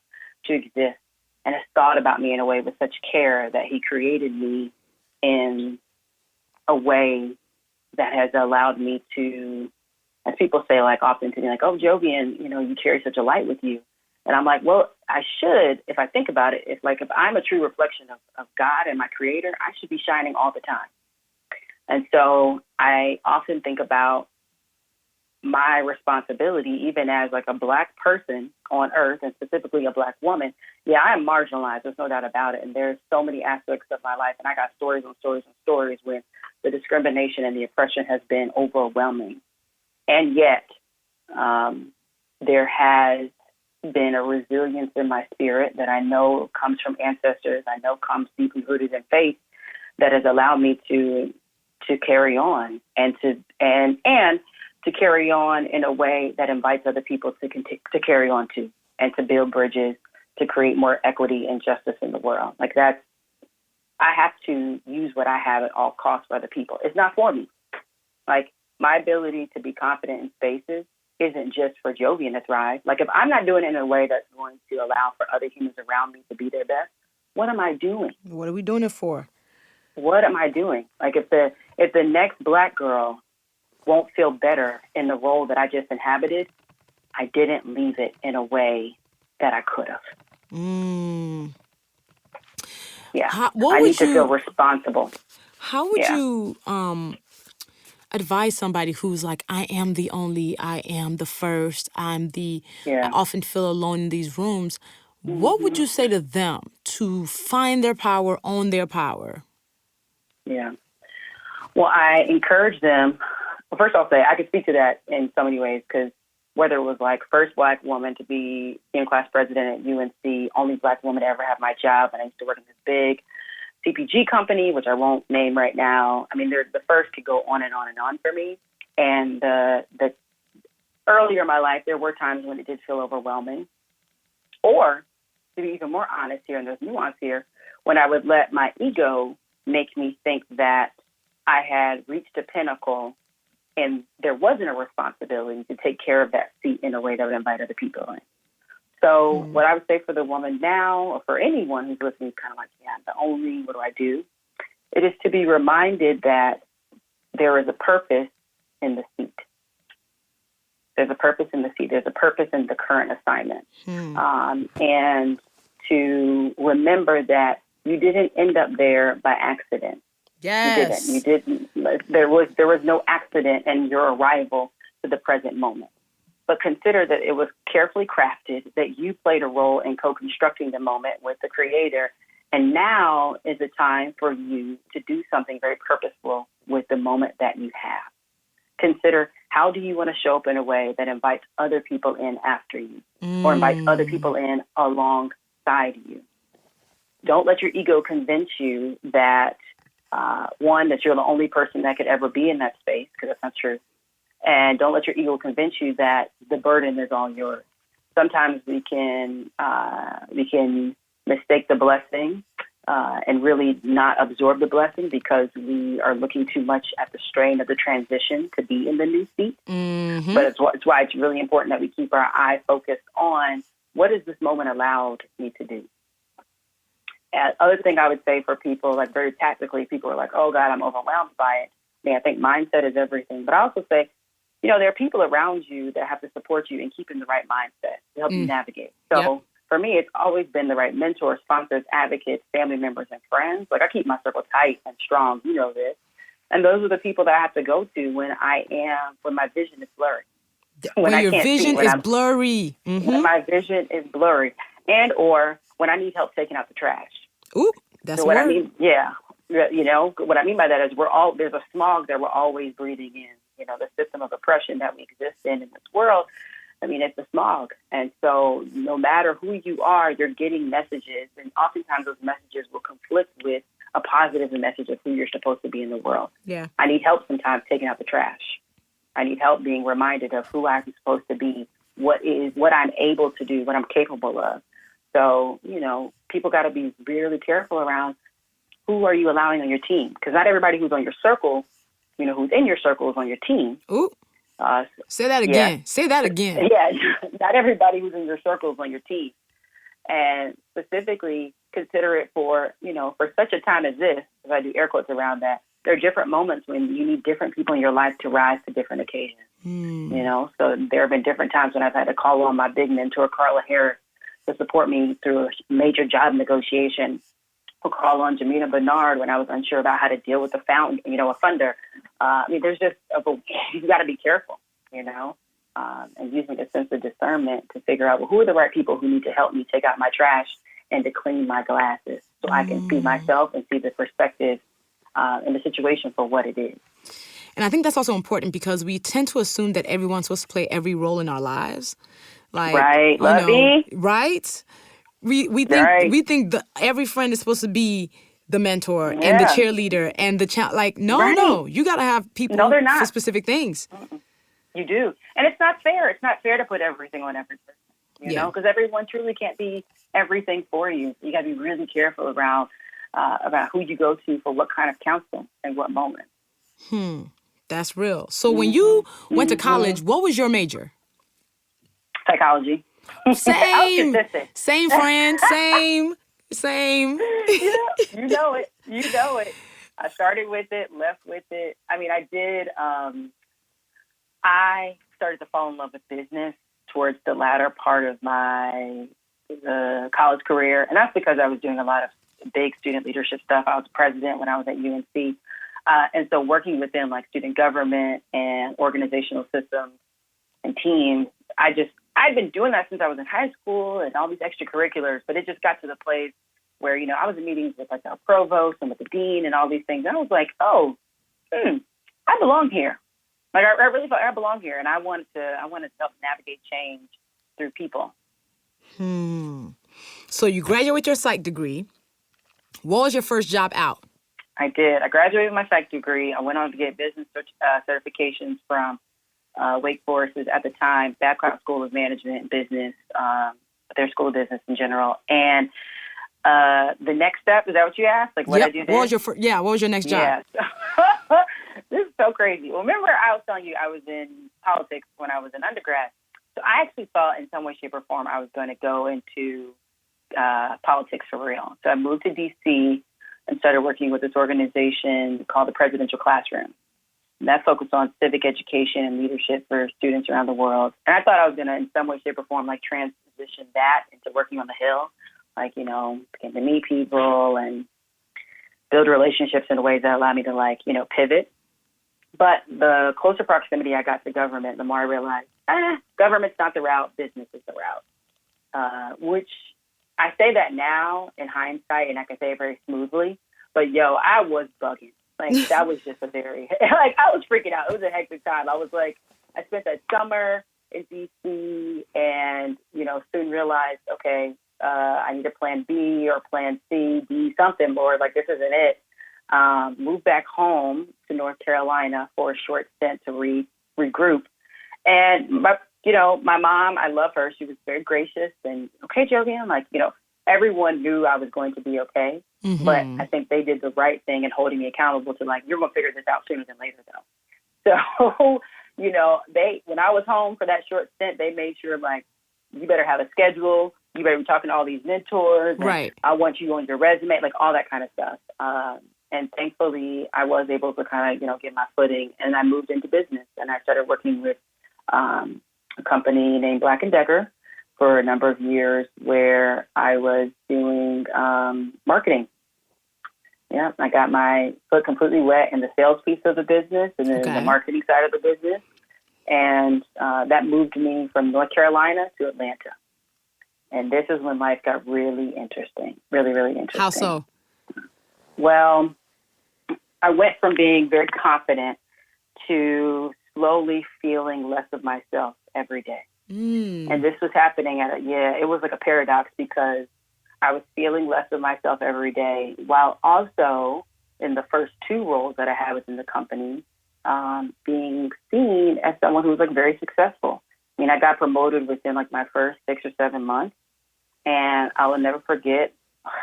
to exist, and has thought about me in a way with such care that he created me in a way that has allowed me to, as people say, like, often to me, like, oh, Jovian, you carry such a light with you. And I'm like, well, I should, if I think about it, if I'm a true reflection of God and my creator, I should be shining all the time. And so I often think about my responsibility, even as like a Black person on earth, and specifically a Black woman. Yeah, I am marginalized. There's no doubt about it. And there's so many aspects of my life. And I got stories on stories on stories where the discrimination and the oppression has been overwhelming. And yet there has been a resilience in my spirit that I know comes from ancestors. I know comes deeply rooted in faith that has allowed me to carry on and to carry on in a way that invites other people to carry on too, and to build bridges, to create more equity and justice in the world. Like, that's, I have to use what I have at all costs for other people. It's not for me. Like, my ability to be confident in spaces isn't just for Jovian to thrive. Like, if I'm not doing it in a way that's going to allow for other humans around me to be their best, what am I doing? What are we doing it for? What am I doing? Like, if the next Black girl won't feel better in the role that I just inhabited, I didn't leave it in a way that I could have. Yeah. I need to feel responsible. How would you advise somebody who's like, I am the only, I am the first, I often feel alone in these rooms. What would you say to them to find their power, own their power? Yeah. Well, I encourage them. Well, first I'll say I could speak to that in so many ways, because whether it was like first Black woman to be senior class president at UNC, only Black woman to ever have my job, and I used to work in this big CPG company, which I won't name right now. I mean, the first could go on and on and on for me. And the earlier in my life, there were times when it did feel overwhelming. Or, to be even more honest here, and there's nuance here, when I would let my ego make me think that I had reached a pinnacle and there wasn't a responsibility to take care of that seat in a way that would invite other people in. So what I would say for the woman now, or for anyone who's listening, kind of like, yeah, I'm the only, what do I do? It is to be reminded that there is a purpose in the seat. There's a purpose in the seat. There's a purpose in the current assignment. And to remember that you didn't end up there by accident. Yes. You didn't. There was no accident in your arrival to the present moment. But consider that it was carefully crafted, that you played a role in co-constructing the moment with the Creator. And now is the time for you to do something very purposeful with the moment that you have. Consider, how do you want to show up in a way that invites other people in after you, or invites other people in alongside you? Don't let your ego convince you that, one, that you're the only person that could ever be in that space, because that's not true. And don't let your ego convince you that the burden is all yours. Sometimes we can mistake the blessing and really not absorb the blessing because we are looking too much at the strain of the transition to be in the new seat. But it's why it's really important that we keep our eye focused on, what has this moment allowed me to do? Other thing I would say for people, like very tactically, people are like, oh, God, I'm overwhelmed by it. I mean, I think mindset is everything. But I also say, there are people around you that have to support you in keeping the right mindset to help you navigate. So for me, it's always been the right mentors, sponsors, advocates, family members, and friends. Like, I keep my circle tight and strong. You know this. And those are the people that I have to go to when my vision is blurry. When your vision is blurry. When my vision is blurry. And or when I need help taking out the trash. Ooh, that's so what I mean. Yeah. What I mean by that is there's a smog that we're always breathing in. The system of oppression that we exist in this world. I mean, it's a smog. And so no matter who you are, you're getting messages. And oftentimes those messages will conflict with a positive message of who you're supposed to be in the world. Yeah. I need help sometimes taking out the trash. I need help being reminded of who I'm supposed to be, what I'm able to do, what I'm capable of. so, you know, people got to be really careful around who are you allowing on your team? Because not everybody who's on your circle, you know, who's in your circle is on your team. Ooh. Say that again. Say that again. Yeah, not everybody who's in your circle is on your team. And specifically consider it for, you know, for such a time as this, if I do air quotes around that, there are different moments when you need different people in your life to rise to different occasions. You know, so there have been different times when I've had to call on my big mentor, Carla Harris, to support me through a major job negotiation, or call on Jamina Bernard when I was unsure about how to deal with a funder. I mean, there's just, you got to be careful, you know, and using a sense of discernment to figure out, well, who are the right people who need to help me take out my trash and to clean my glasses so I can see myself and see the perspective and the situation for what it is. And I think that's also important because we tend to assume that everyone's supposed to play every role in our lives. Like, right, Luvvie? Right? We think Right. we think every friend is supposed to be the mentor and the cheerleader and the child. Like, no, you got to have people for specific things. You do. And it's not fair. It's not fair to put everything on every person, you know, because everyone truly can't be everything for you. You got to be really careful around about who you go to for what kind of counsel and what moment. That's real. So when you went to college, what was your major? Psychology. Same. I was consistent. Same, friend. Same. Yeah, you know it. I started with it, left with it. I mean, I did. I started to fall in love with business towards the latter part of my college career. And that's because I was doing a lot of big student leadership stuff. I was president when I was at UNC. And so working within like student government and organizational systems and teams, I'd been doing that since I was in high school and all these extracurriculars, but it just got to the place where, you know, I was in meetings with like our provost and with the dean and all these things. And I was like, I belong here. Like I really felt I belong here. And I wanted to help navigate change through people. So you graduate with your psych degree. What was your first job out? I did. I graduated with my psych degree. I went on to get business certifications from Wake Forest at the time, Babcock School of Management and Business, their school of business in general. And the next step, is that what you asked? Like what I do then? What was your next job? Yeah. This is so crazy. Well, remember I was telling you I was in politics when I was in undergrad. So I actually thought in some way, shape, or form I was going to go into politics for real. So I moved to D.C. and started working with this organization called the Presidential Classroom. And that focused on civic education and leadership for students around the world. And I thought I was going to, in some way, shape, or form, like transition that into working on the Hill, like, you know, begin to meet people and build relationships in ways that allow me to, like, you know, pivot. But the closer proximity I got to government, the more I realized, government's not the route, business is the route. Which I say that now in hindsight, and I can say it very smoothly. But, I was bugging. Like, that was just a very, like, I was freaking out. It was a hectic time. I was like, I spent that summer in D.C. and, you know, soon realized, okay, I need a plan B or plan C, D, something more. Like, this isn't it. Moved back home to North Carolina for a short stint to regroup. And, my mom, I love her. She was very gracious and, okay, Jovian, like, you know, everyone knew I was going to be okay. But I think they did the right thing in holding me accountable to, like, you're going to figure this out sooner than later, though. So, you know, when I was home for that short stint, they made sure, like, you better have a schedule. You better be talking to all these mentors. Right. I want you on your resume, like all that kind of stuff. And thankfully, I was able to kind of, you know, get my footing. And I moved into business. And I started working with a company named Black & Decker for a number of years where I was doing marketing. Yeah, I got my foot completely wet in the sales piece of the business and then the marketing side of the business. And that moved me from North Carolina to Atlanta. And this is when life got really interesting, really, really interesting. How so? Well, I went from being very confident to slowly feeling less of myself every day. And this was happening it was like a paradox because I was feeling less of myself every day while also in the first two roles that I had within the company, being seen as someone who was like very successful. I mean, I got promoted within like my first 6 or 7 months. And I will never forget,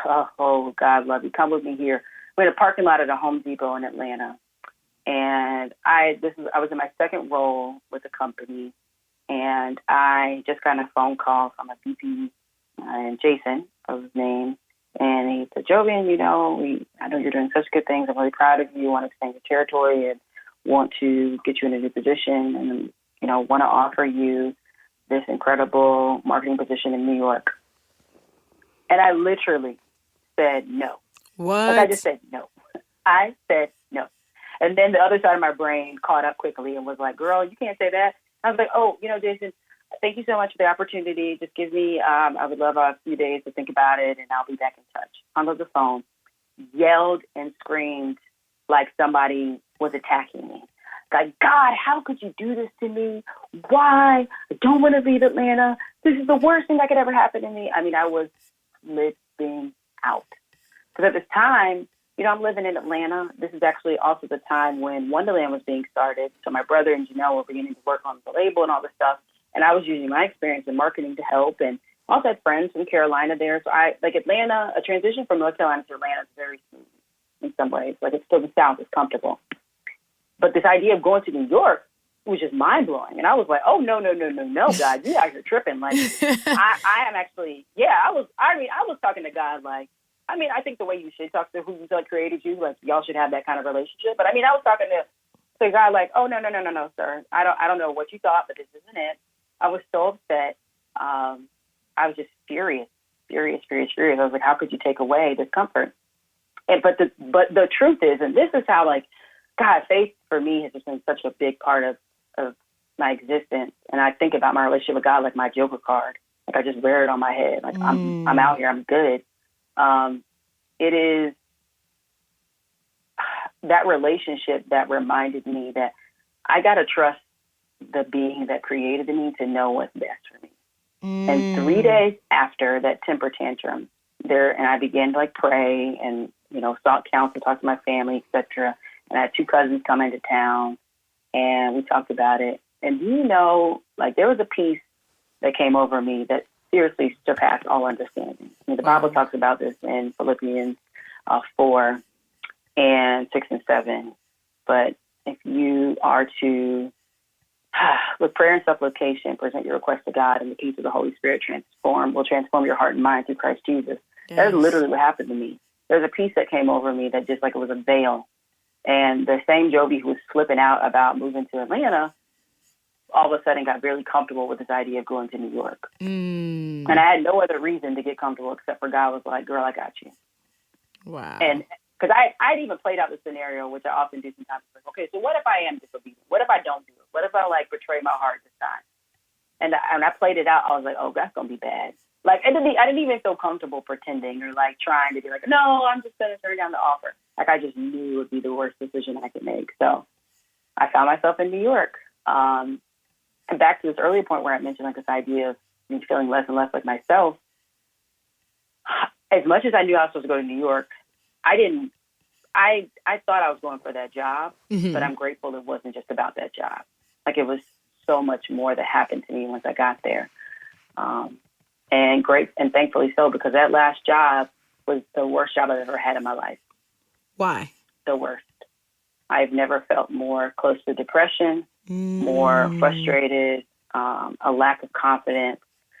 oh, God love you, come with me here. We had a parking lot at a Home Depot in Atlanta. And I was in my second role with the company, and I just got a phone call from a VP, and Jason was his name, and he said, Jovian, I know you're doing such good things. I'm really proud of you. Want to expand your territory and want to get you in a new position, and want to offer you this incredible marketing position in New York. And I literally said no. What? Like I just said no. I said no. And then the other side of my brain caught up quickly and was like, girl, you can't say that. I was like, oh, Jason, thank you so much for the opportunity. Just give me, I would love a few days to think about it, and I'll be back in touch. Hung up the phone, yelled and screamed like somebody was attacking me. Like, God, how could you do this to me? Why? I don't want to leave Atlanta. This is the worst thing that could ever happen to me. I mean, I was flipping out. Because at this time, I'm living in Atlanta. This is actually also the time when Wonderland was being started. So my brother and Janelle were beginning to work on the label and all this stuff. And I was using my experience in marketing to help. And I also had friends from Carolina there. So Atlanta, a transition from North Carolina to Atlanta is very smooth in some ways. Like, it's still the South, it's comfortable. But this idea of going to New York was just mind blowing. And I was like, oh, no, God, you out here tripping. Like, I am actually, I was talking to God like, I think the way you should talk to who you created you, like, y'all should have that kind of relationship. But I was talking to God like, oh, no, sir. I don't know what you thought, but this isn't it. I was so upset. I was just furious. I was like, how could you take away this comfort? But the truth is, and this is how, like, God, faith for me has just been such a big part of my existence. And I think about my relationship with God like my Joker card. Like, I just wear it on my head. Like, I'm out here. I'm good. It is that relationship that reminded me that I got to trust the being that created me to know what's best for me. And 3 days after that temper tantrum and I began to pray and, sought counsel, talk to my family, etc. And I had 2 cousins come into town and we talked about it. And there was a peace that came over me that seriously surpassed all understanding. The Bible talks about this in Philippians 4 and 6 and 7. But if you are to, with prayer and supplication, present your request to God, and the peace of the Holy Spirit will transform your heart and mind through Christ Jesus. Yes. That is literally what happened to me. There's a peace that came over me that just like it was a veil. And the same Jovi who was flipping out about moving to Atlanta all of a sudden got really comfortable with this idea of going to New York. And I had no other reason to get comfortable except for God was like, girl, I got you. Wow. And because I'd even played out the scenario, which I often do sometimes. Like, okay, so what if I am disobedient? What if I don't do it? What if I betray my heart this time? And I played it out. I was like, oh, that's going to be bad. Like, I didn't even feel comfortable pretending or trying to be like, no, I'm just going to turn down the offer. Like, I just knew it would be the worst decision I could make. So I found myself in New York. And back to this earlier point where I mentioned this idea of me feeling less and less like myself. As much as I knew I was supposed to go to New York, I thought I was going for that job, but I'm grateful it wasn't just about that job. Like, it was so much more that happened to me once I got there. And thankfully so, because that last job was the worst job I've ever had in my life. Why? The worst. I've never felt more close to depression, more frustrated, a lack of confidence.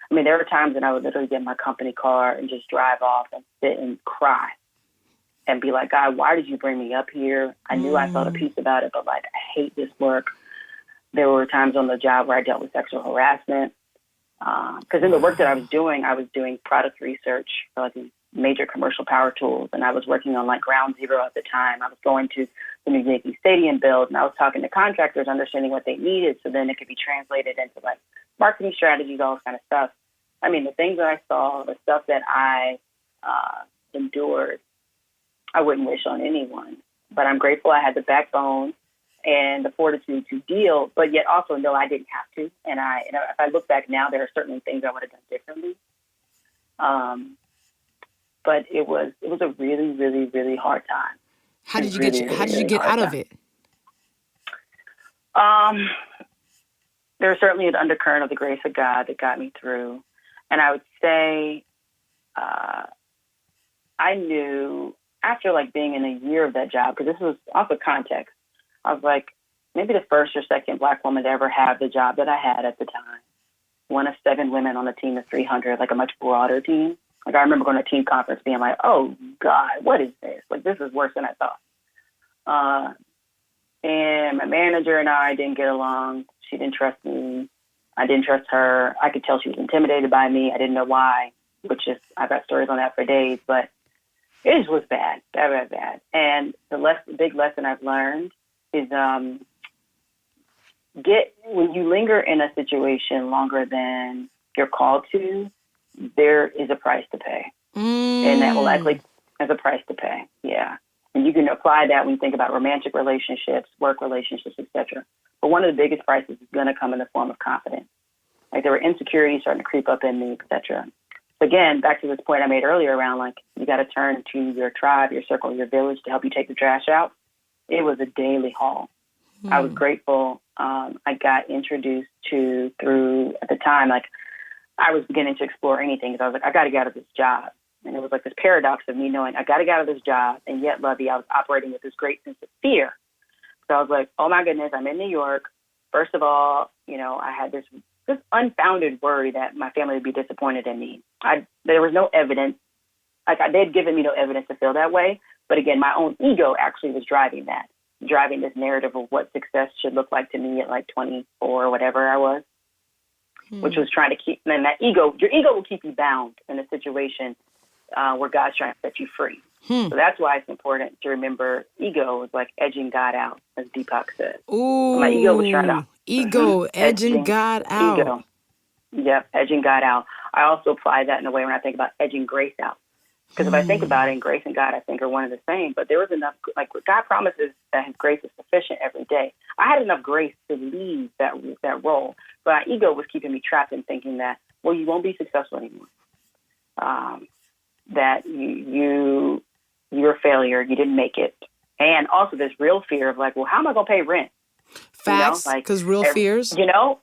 I mean, there were times when I would literally get in my company car and just drive off and sit and cry and be like, God, why did you bring me up here? I knew I felt a peace about it, but I hate this work. There were times on the job where I dealt with sexual harassment. Because in the work that I was doing product research for these major commercial power tools, and I was working on ground zero at the time. I was going to the new Yankee Stadium build, and I was talking to contractors, understanding what they needed, so then it could be translated into marketing strategies, all this kind of stuff. I mean, the things that I saw, the stuff that I endured, I wouldn't wish on anyone. But I'm grateful I had the backbone and the fortitude to deal, but yet also know I didn't have to. And if I look back now, there are certainly things I would have done differently. But it was a really, really, really hard time. How did you get out of it? There was certainly an undercurrent of the grace of God that got me through. And I would say I knew after like being in a year of that job, because this was also context, I was like maybe the first or second Black woman to ever have the job that I had at the time. One of 7 women on a team of 300, like a much broader team. Like I remember going to a team conference being like, oh God, what is this? Like this is worse than I thought. And my manager and I didn't get along. She didn't trust me. I didn't trust her. I could tell she was intimidated by me. I didn't know why, which is, I've got stories on that for days, but it just was bad. And the big lesson I've learned is when you linger in a situation longer than you're called to, there is a price to pay. And that will likely have a price to pay. Yeah. And you can apply that when you think about romantic relationships, work relationships, etc. But one of the biggest prices is going to come in the form of confidence. Like there were insecurities starting to creep up in me, etc. Again, back to this point I made earlier around like you got to turn to your tribe, your circle, your village to help you take the trash out. It was a daily haul. I was grateful. I got introduced to through at the time, like I was beginning to explore anything because I was like, I got to get out of this job. And it was like this paradox of me knowing I got to get out of this job. And yet, Luvvie, I was operating with this great sense of fear. So I was like, oh my goodness, I'm in New York. First of all, I had this unfounded worry that my family would be disappointed in me. There was no evidence. Like they'd given me no evidence to feel that way. But again, my own ego actually was driving this narrative of what success should look like to me at like 24 or whatever I was, which was trying to keep, and that your ego will keep you bound in a situation where God's trying to set you free. So that's why it's important to remember ego is like edging God out, as Deepak said. Ooh, so my ego was trying to edging God out. Ego. Yep, edging God out. I also apply that in a way when I think about edging grace out. Because if I think about it, grace and God, I think, are one and the same. But there was enough, like God promises that his grace is sufficient every day. I had enough grace to leave that role. But my ego was keeping me trapped in thinking that, well, you won't be successful anymore. That you're a failure. You didn't make it. And also this real fear of like, well, how am I going to pay rent? Facts, because real fears. Real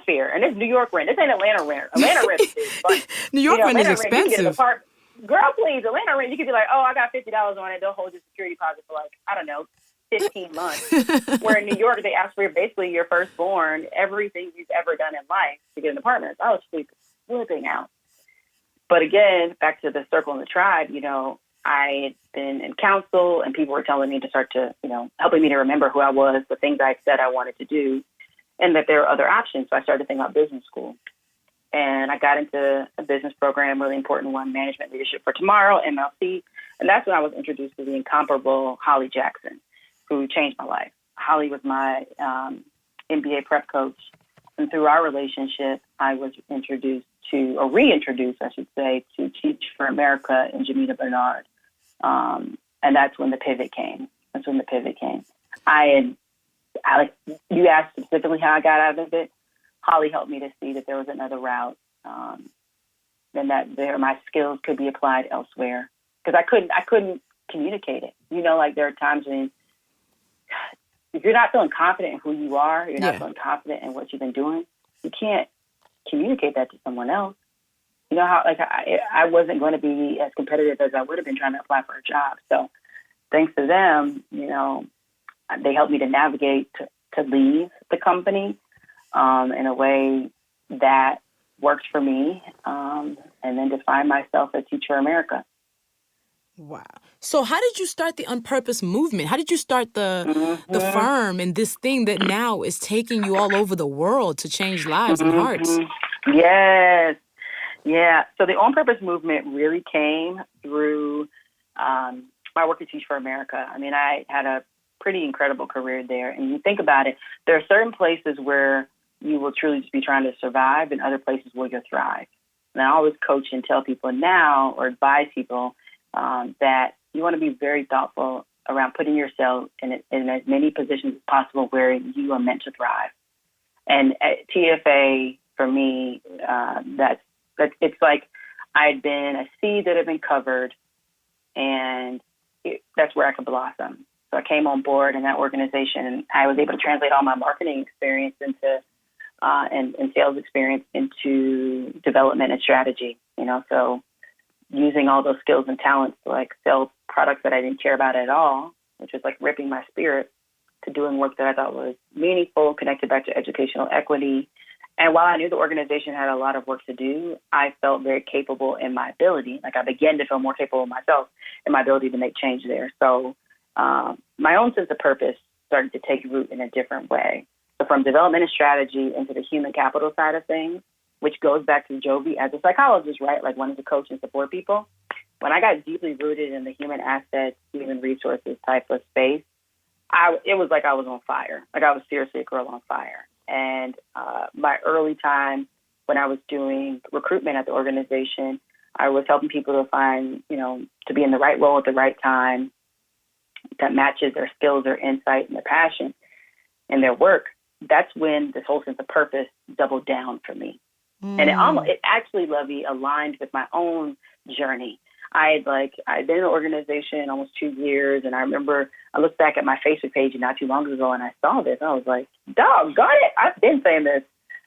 fear. And it's New York rent. This ain't Atlanta rent. Atlanta rent is fun. New York rent is expensive. Girl, please, Atlanta rent, you could be like, oh, I got $50 on it. They'll hold your security deposit for like, I don't know, 15 months. Where in New York, they ask for basically your firstborn, everything you've ever done in life to get an apartment. I was flipping out. But again, back to the circle and the tribe, I had been in counsel and people were telling me to start to, helping me to remember who I was, the things I said I wanted to do, and that there are other options. So I started to think about business school. And I got into a business program, really important one, Management Leadership for Tomorrow, MLC. And that's when I was introduced to the incomparable Holly Jackson, who changed my life. Holly was my MBA prep coach. And through our relationship, I was reintroduced, I should say, to Teach for America and Jamina Bernard. And that's when the pivot came. You asked specifically how I got out of it. Holly helped me to see that there was another route, and that my skills could be applied elsewhere. Because I couldn't communicate it. Like there are times when if you're not feeling confident in who you are, you're not feeling confident in what you've been doing, you can't communicate that to someone else. How like I wasn't going to be as competitive as I would have been trying to apply for a job. So thanks to them, they helped me to navigate to leave the company in a way that works for me, and then to find myself at Teach for America. Wow. So how did you start the Unpurposed movement? How did you start the firm and this thing that now is taking you all over the world to change lives and hearts? Yes. Yeah. So the On Purpose movement really came through my work at Teach for America. I mean, I had a pretty incredible career there. And you think about it, there are certain places where you will truly just be trying to survive and other places where you'll thrive. And I always coach and tell people now or advise people that you want to be very thoughtful around putting yourself in as many positions as possible where you are meant to thrive. And at TFA, for me, it's like I'd been a seed that had been covered, and that's where I could blossom. So I came on board in that organization, and I was able to translate all my marketing experience into and sales experience into development and strategy. So using all those skills and talents to like sell products that I didn't care about at all, which was like ripping my spirit, to doing work that I thought was meaningful, connected back to educational equity. And while I knew the organization had a lot of work to do, I felt very capable in my ability. Like I began to feel more capable of myself and my ability to make change there. So my own sense of purpose started to take root in a different way. So from development and strategy into the human capital side of things, which goes back to Jovi as a psychologist, right? Like wanting to coach and support people. When I got deeply rooted in the human assets, human resources type of space, it was like I was on fire. Like I was seriously a girl on fire. And my early time when I was doing recruitment at the organization, I was helping people to find, to be in the right role at the right time that matches their skills, their insight, and their passion and their work. That's when this whole sense of purpose doubled down for me. And it actually, Luvvie, aligned with my own journey. I'd been in the organization almost 2 years, and I remember I looked back at my Facebook page not too long ago, and I saw this. I was like, doggone it, I've been saying this.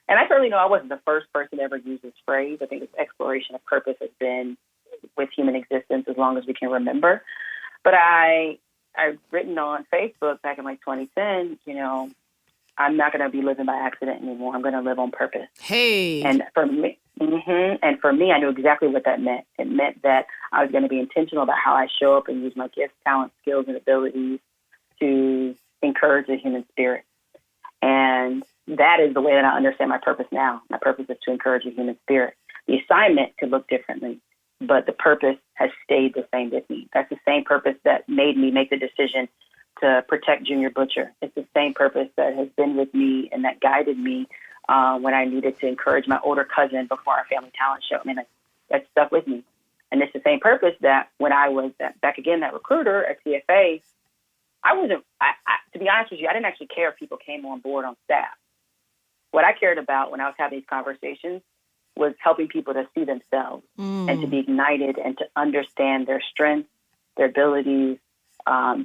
And I certainly know I wasn't the first person to ever use this phrase. I think this exploration of purpose has been with human existence as long as we can remember. But I've written on Facebook back in like 2010, I'm not going to be living by accident anymore. I'm going to live on purpose. Hey. And for me, I knew exactly what that meant. It meant that I was going to be intentional about how I show up and use my gifts, talents, skills, and abilities to encourage the human spirit. And that is the way that I understand my purpose now. My purpose is to encourage the human spirit. The assignment could look differently, but the purpose has stayed the same with me. That's the same purpose that made me make the decision to protect Junior Butcher. It's the same purpose that has been with me and that guided me when I needed to encourage my older cousin before our family talent show. I mean, that stuck with me. And it's the same purpose that when I was back again, that recruiter at CFA, to be honest with you, I didn't actually care if people came on board on staff. What I cared about when I was having these conversations was helping people to see themselves and to be ignited and to understand their strengths, their abilities,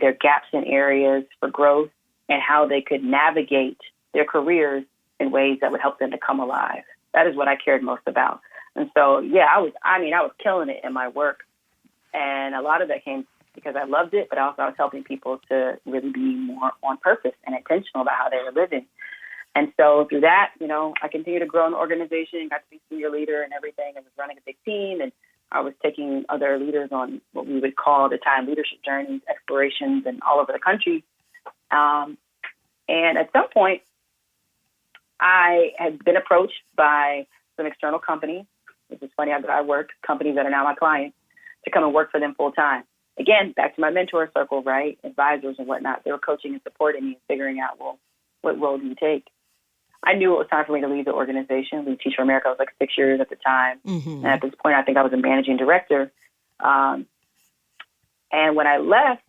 their gaps in areas for growth, and how they could navigate their careers in ways that would help them to come alive. That is what I cared most about. And so, I was killing it in my work. And a lot of that came because I loved it, but also I was helping people to really be more on purpose and intentional about how they were living. And so through that, I continued to grow in the organization, got to be senior leader and everything, and was running a big team. And I was taking other leaders on what we would call at the time leadership journeys, explorations, and all over the country. And at some point, I had been approached by some external companies, which is funny how I work, companies that are now my clients, to come and work for them full time. Again, back to my mentor circle, right? Advisors and whatnot. They were coaching and supporting me and figuring out, well, what role do you take? I knew it was time for me to leave the organization. Leave Teach for America. I was like 6 years at the time. And at this point, I think I was a managing director. And when I left,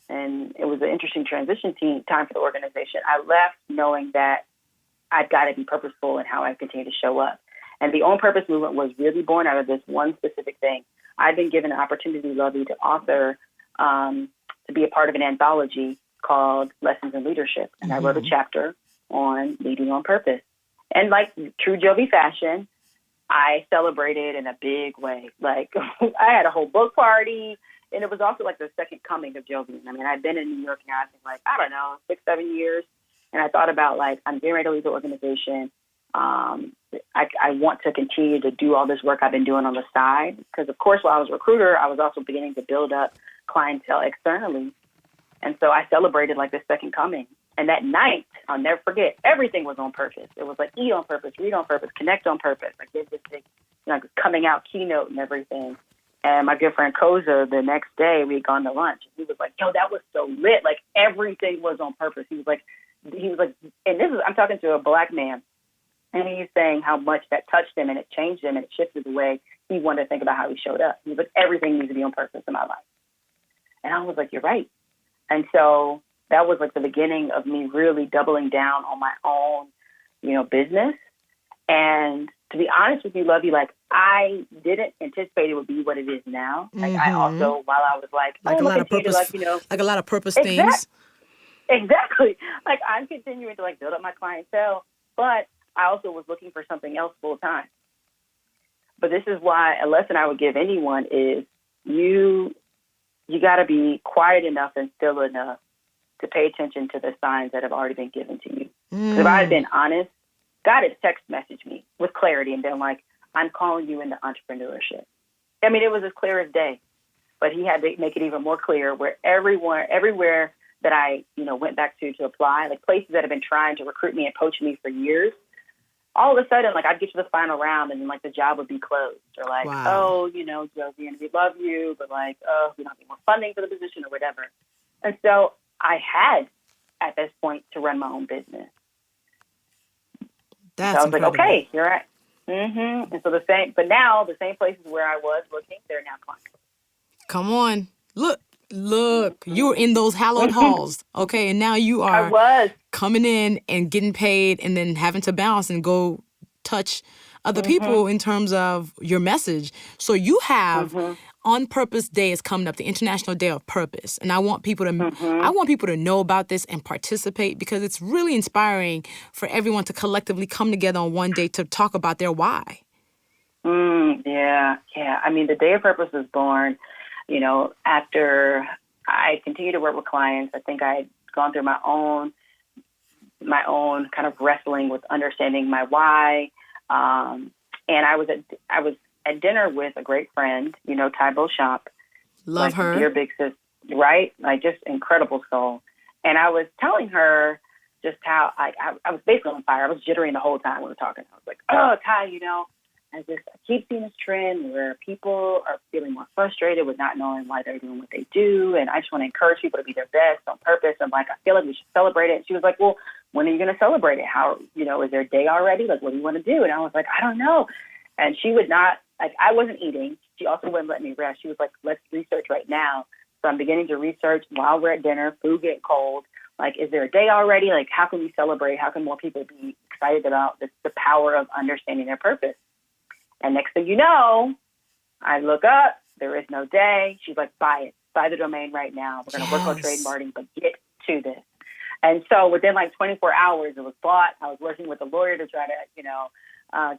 and it was an interesting transition time for the organization, I left knowing that I've got to be purposeful in how I continue to show up. And the Own Purpose movement was really born out of this one specific thing. I've been given an opportunity, Luvvie, to author, to be a part of an anthology called Lessons in Leadership. And I wrote a chapter on leading on purpose. And like true Jovi fashion, I celebrated in a big way. Like I had a whole book party, and it was also like the second coming of Jovi. I mean, I'd been in New York now, I think 6-7 years. And I thought about I'm getting ready to leave the organization. I want to continue to do all this work I've been doing on the side. Because of course, while I was a recruiter, I was also beginning to build up clientele externally. And so I celebrated like the second coming. And that night, I'll never forget, everything was on purpose. It was like eat on purpose, read on purpose, connect on purpose. I did this big, coming out keynote and everything. And my good friend Koza, the next day, we had gone to lunch. He was like, yo, that was so lit. Like everything was on purpose. He was like, and I'm talking to a black man. And he's saying how much that touched him and it changed him and it shifted the way he wanted to think about how he showed up. He was like, everything needs to be on purpose in my life. And I was like, you're right. And so that was like the beginning of me really doubling down on my own, business. And to be honest with you, Luvvie, I didn't anticipate it would be what it is now. I also, while I was a lot of purpose, like a lot of purpose things. Exactly. I'm continuing to build up my clientele, but I also was looking for something else full time. But this is why a lesson I would give anyone is you got to be quiet enough and still enough to pay attention to the signs that have already been given to you. Because if I had been honest, God had text messaged me with clarity and been like, I'm calling you into entrepreneurship. I mean, it was as clear as day, but he had to make it even more clear where everywhere that I, went back to apply, like places that have been trying to recruit me and poach me for years, all of a sudden, like I'd get to the final round and then like the job would be closed or like, Wow. Jovian, we love you, but like, we don't need more funding for the position or whatever. And so I had at this point to run my own business. That's so I was incredible. like, okay, you're right. And so the same places where I was looking, they're now clients. Come on. Look, you were in those hallowed halls, okay? And now you are I was coming in and getting paid and then having to bounce and go touch other people in terms of your message. So you have On Purpose Day is coming up, the International Day of Purpose. And I want people to know about this and participate because it's really inspiring for everyone to collectively come together on one day to talk about their why. Yeah. I mean, the Day of Purpose was born, after I continued to work with clients. I think I had gone through my own kind of wrestling with understanding my why. And I was at dinner with a great friend, Ty Beauchamp. Love her. Dear big sis, right? Like just incredible soul. And I was telling her just how I was basically on fire. I was jittering the whole time we were talking. I was like, oh, Ty, I keep seeing this trend where people are feeling more frustrated with not knowing why they're doing what they do. And I just want to encourage people to be their best on purpose. I'm like, I feel like we should celebrate it. And she was like, well, when are you going to celebrate it? How, is there a day already? Like, what do you want to do? And I was like, I don't know. And she would not, I wasn't eating. She also wouldn't let me rest. She was like, let's research right now. So I'm beginning to research while we're at dinner, food getting cold. Like, is there a day already? Like, how can we celebrate? How can more people be excited about the power of understanding their purpose? And next thing you know, I look up, there is no day. She's like, buy it. Buy the domain right now. We're going to work on trademarking, but get to this. And so within like 24 hours, it was bought. I was working with a lawyer to try to,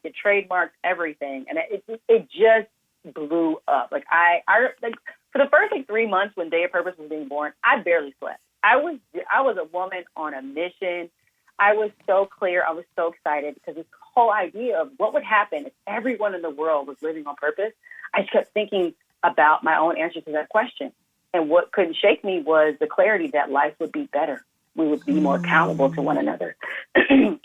get trademarked, everything. And it just blew up. Like I for the first 3 months when Day of Purpose was being born, I barely slept. I was a woman on a mission. I was so clear. I was so excited because this whole idea of what would happen if everyone in the world was living on purpose, I just kept thinking about my own answer to that question. And what couldn't shake me was the clarity that life would be better. We would be more accountable to one another.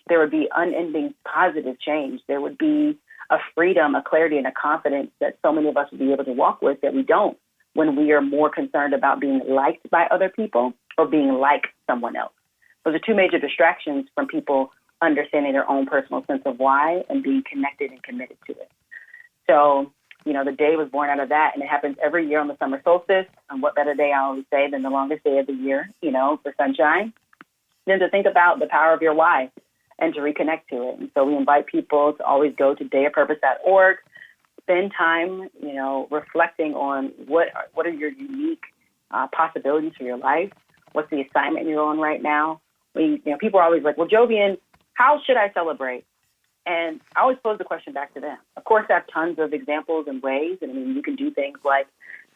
There would be unending positive change. There would be a freedom, a clarity, and a confidence that so many of us would be able to walk with that we don't when we are more concerned about being liked by other people or being like someone else. Those are two major distractions from people understanding their own personal sense of why and being connected and committed to it. So, the day was born out of that, and it happens every year on the summer solstice. And what better day, I always say, than the longest day of the year, for sunshine, than to think about the power of your why and to reconnect to it. And so we invite people to always go to dayofpurpose.org, spend time, reflecting on what are your unique possibilities for your life. What's the assignment you're on right now? People are always like, well, Jovian, how should I celebrate? And I always pose the question back to them. Of course, I have tons of examples and ways. And I mean, you can do things like,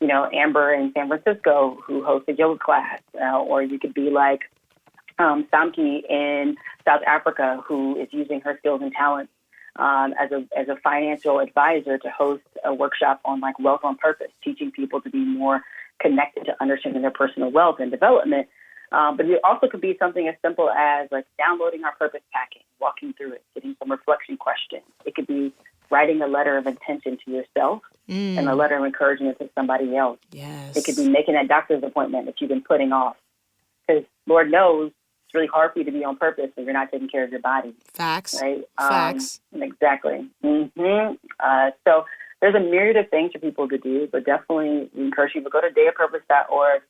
Amber in San Francisco who hosts a yoga class, or you could be like Samki in South Africa who is using her skills and talents as a financial advisor to host a workshop on like wealth on purpose, teaching people to be more connected to understanding their personal wealth and development. But it also could be something as simple as like downloading our purpose packet, walking through it, getting some reflection questions. It could be writing a letter of intention to yourself and a letter of encouragement to somebody else. Yes. It could be making that doctor's appointment that you've been putting off. Because Lord knows it's really hard for you to be on purpose if you're not taking care of your body. Facts. Right? Facts. Exactly. So there's a myriad of things for people to do, but definitely we encourage you to go to dayofpurpose.org.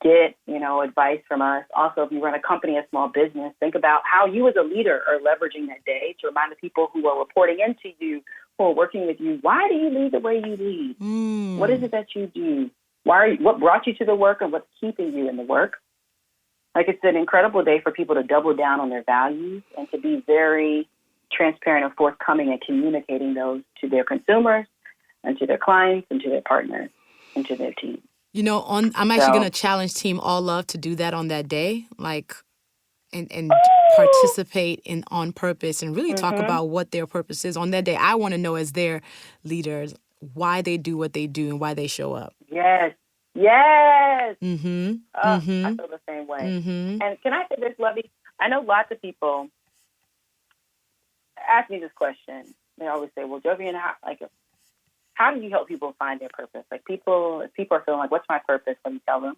Get, advice from us. Also, if you run a company, a small business, think about how you as a leader are leveraging that day to remind the people who are reporting into you, who are working with you, why do you lead the way you lead? What is it that you do? What brought you to the work and what's keeping you in the work? Like, it's an incredible day for people to double down on their values and to be very transparent and forthcoming and communicating those to their consumers and to their clients and to their partners and to their team. I'm actually going to challenge Team All Love to do that on that day, and participate in On Purpose and really talk about what their purpose is on that day. I want to know, as their leaders, why they do what they do and why they show up. Yes. I feel the same way. And can I say this, Luvvie? I know lots of people ask me this question. They always say, "Well, Jovian, how do you help people find their purpose?" If people are feeling like, "What's my purpose?" Let me tell them.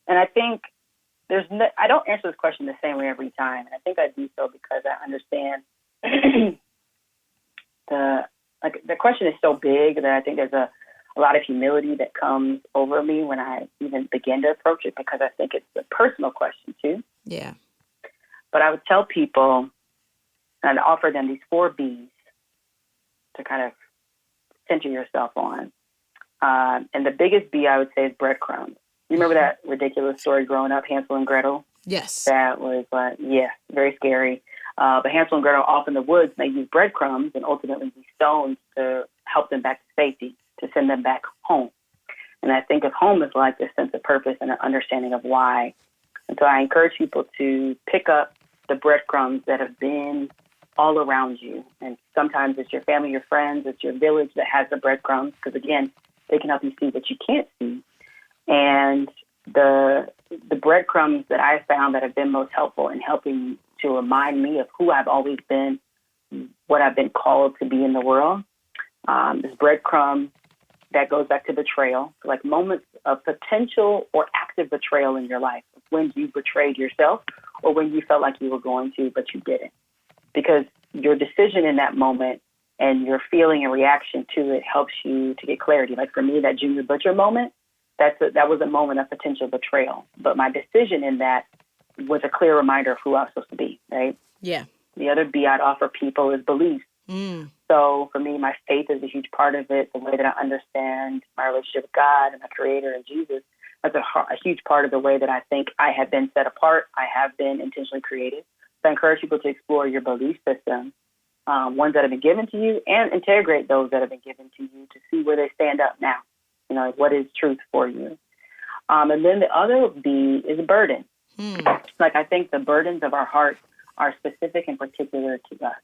And I think I don't answer this question the same way every time. And I think I do so because I understand the question is so big that I think there's a lot of humility that comes over me when I even begin to approach it, because I think it's a personal question too. Yeah. But I would tell people and offer them these 4 B's to kind of center yourself on. And the biggest B, I would say, is breadcrumbs. You remember that ridiculous story growing up, Hansel and Gretel? Yes. That was, very scary. But Hansel and Gretel off in the woods, they used breadcrumbs and ultimately these stones to help them back to safety, to send them back home. And I think of home as like this sense of purpose and an understanding of why. And so I encourage people to pick up the breadcrumbs that have been all around you. And sometimes it's your family, your friends, it's your village that has the breadcrumbs, because, again, they can help you see what you can't see. And the breadcrumbs that I found that have been most helpful in helping to remind me of who I've always been, what I've been called to be in the world, this breadcrumb that goes back to betrayal, like moments of potential or active betrayal in your life, when you betrayed yourself or when you felt like you were going to, but you didn't. Because your decision in that moment and your feeling and reaction to it helps you to get clarity. Like for me, that Junior Butcher moment, that was a moment of potential betrayal. But my decision in that was a clear reminder of who I was supposed to be, right? Yeah. The other B I'd offer people is belief. So for me, my faith is a huge part of it. The way that I understand my relationship with God and my Creator and Jesus, that's a huge part of the way that I think I have been set apart. I have been intentionally created. So I encourage people to explore your belief system, ones that have been given to you, and integrate those that have been given to you to see where they stand up now. What is truth for you? And then the other B is a burden. Like I think the burdens of our heart are specific and particular to us.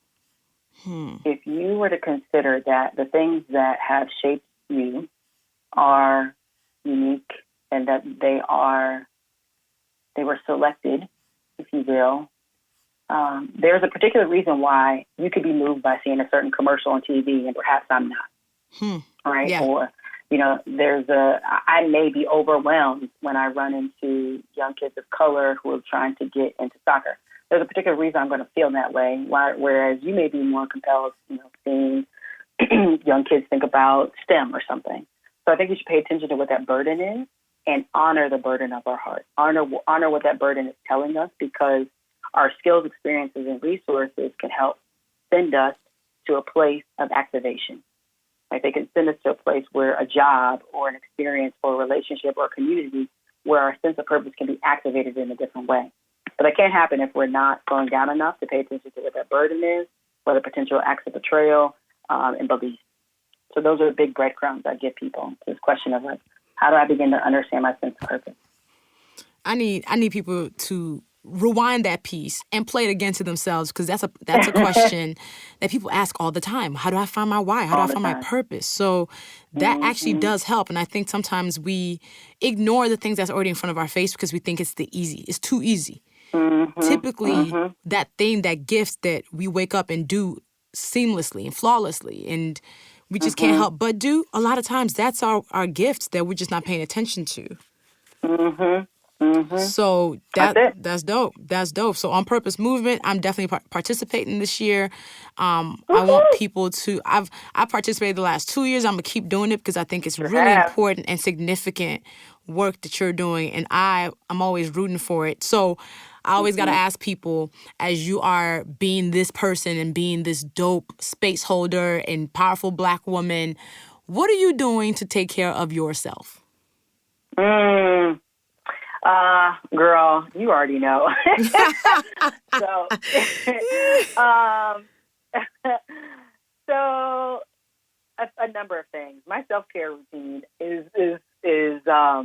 If you were to consider that the things that have shaped you are unique and that they were selected, if you will, there's a particular reason why you could be moved by seeing a certain commercial on TV and perhaps I'm not. Right? Yeah. Or, I may be overwhelmed when I run into young kids of color who are trying to get into soccer. There's a particular reason I'm going to feel that way, whereas you may be more compelled, seeing young kids think about STEM or something. So I think we should pay attention to what that burden is and honor the burden of our heart. Honor what that burden is telling us, because our skills, experiences, and resources can help send us to a place of activation. Like they can send us to a place where a job or an experience or a relationship or a community where our sense of purpose can be activated in a different way. But that can't happen if we're not slowing down enough to pay attention to what that burden is, what the potential acts of betrayal, and belief. So those are the big breadcrumbs I give people to this question of like, how do I begin to understand my sense of purpose? I need people to rewind that piece and play it again to themselves, because that's a question that people ask all the time. How do I find my why? How do I find my purpose? So that actually does help. And I think sometimes we ignore the things that's already in front of our face because we think it's too easy. Typically, that thing, that gift that we wake up and do seamlessly and flawlessly and we just can't help but do, a lot of times that's our gifts that we're just not paying attention to. So that's dope. That's dope. So On Purpose Movement, I'm definitely participating this year. I want people to. I've participated the last 2 years. I'm gonna keep doing it because I think it's really important and significant work that you're doing, and I'm always rooting for it. So I always gotta ask people, as you are being this person and being this dope space holder and powerful Black woman, what are you doing to take care of yourself? Girl, you already know. So, So a number of things. My self-care routine is I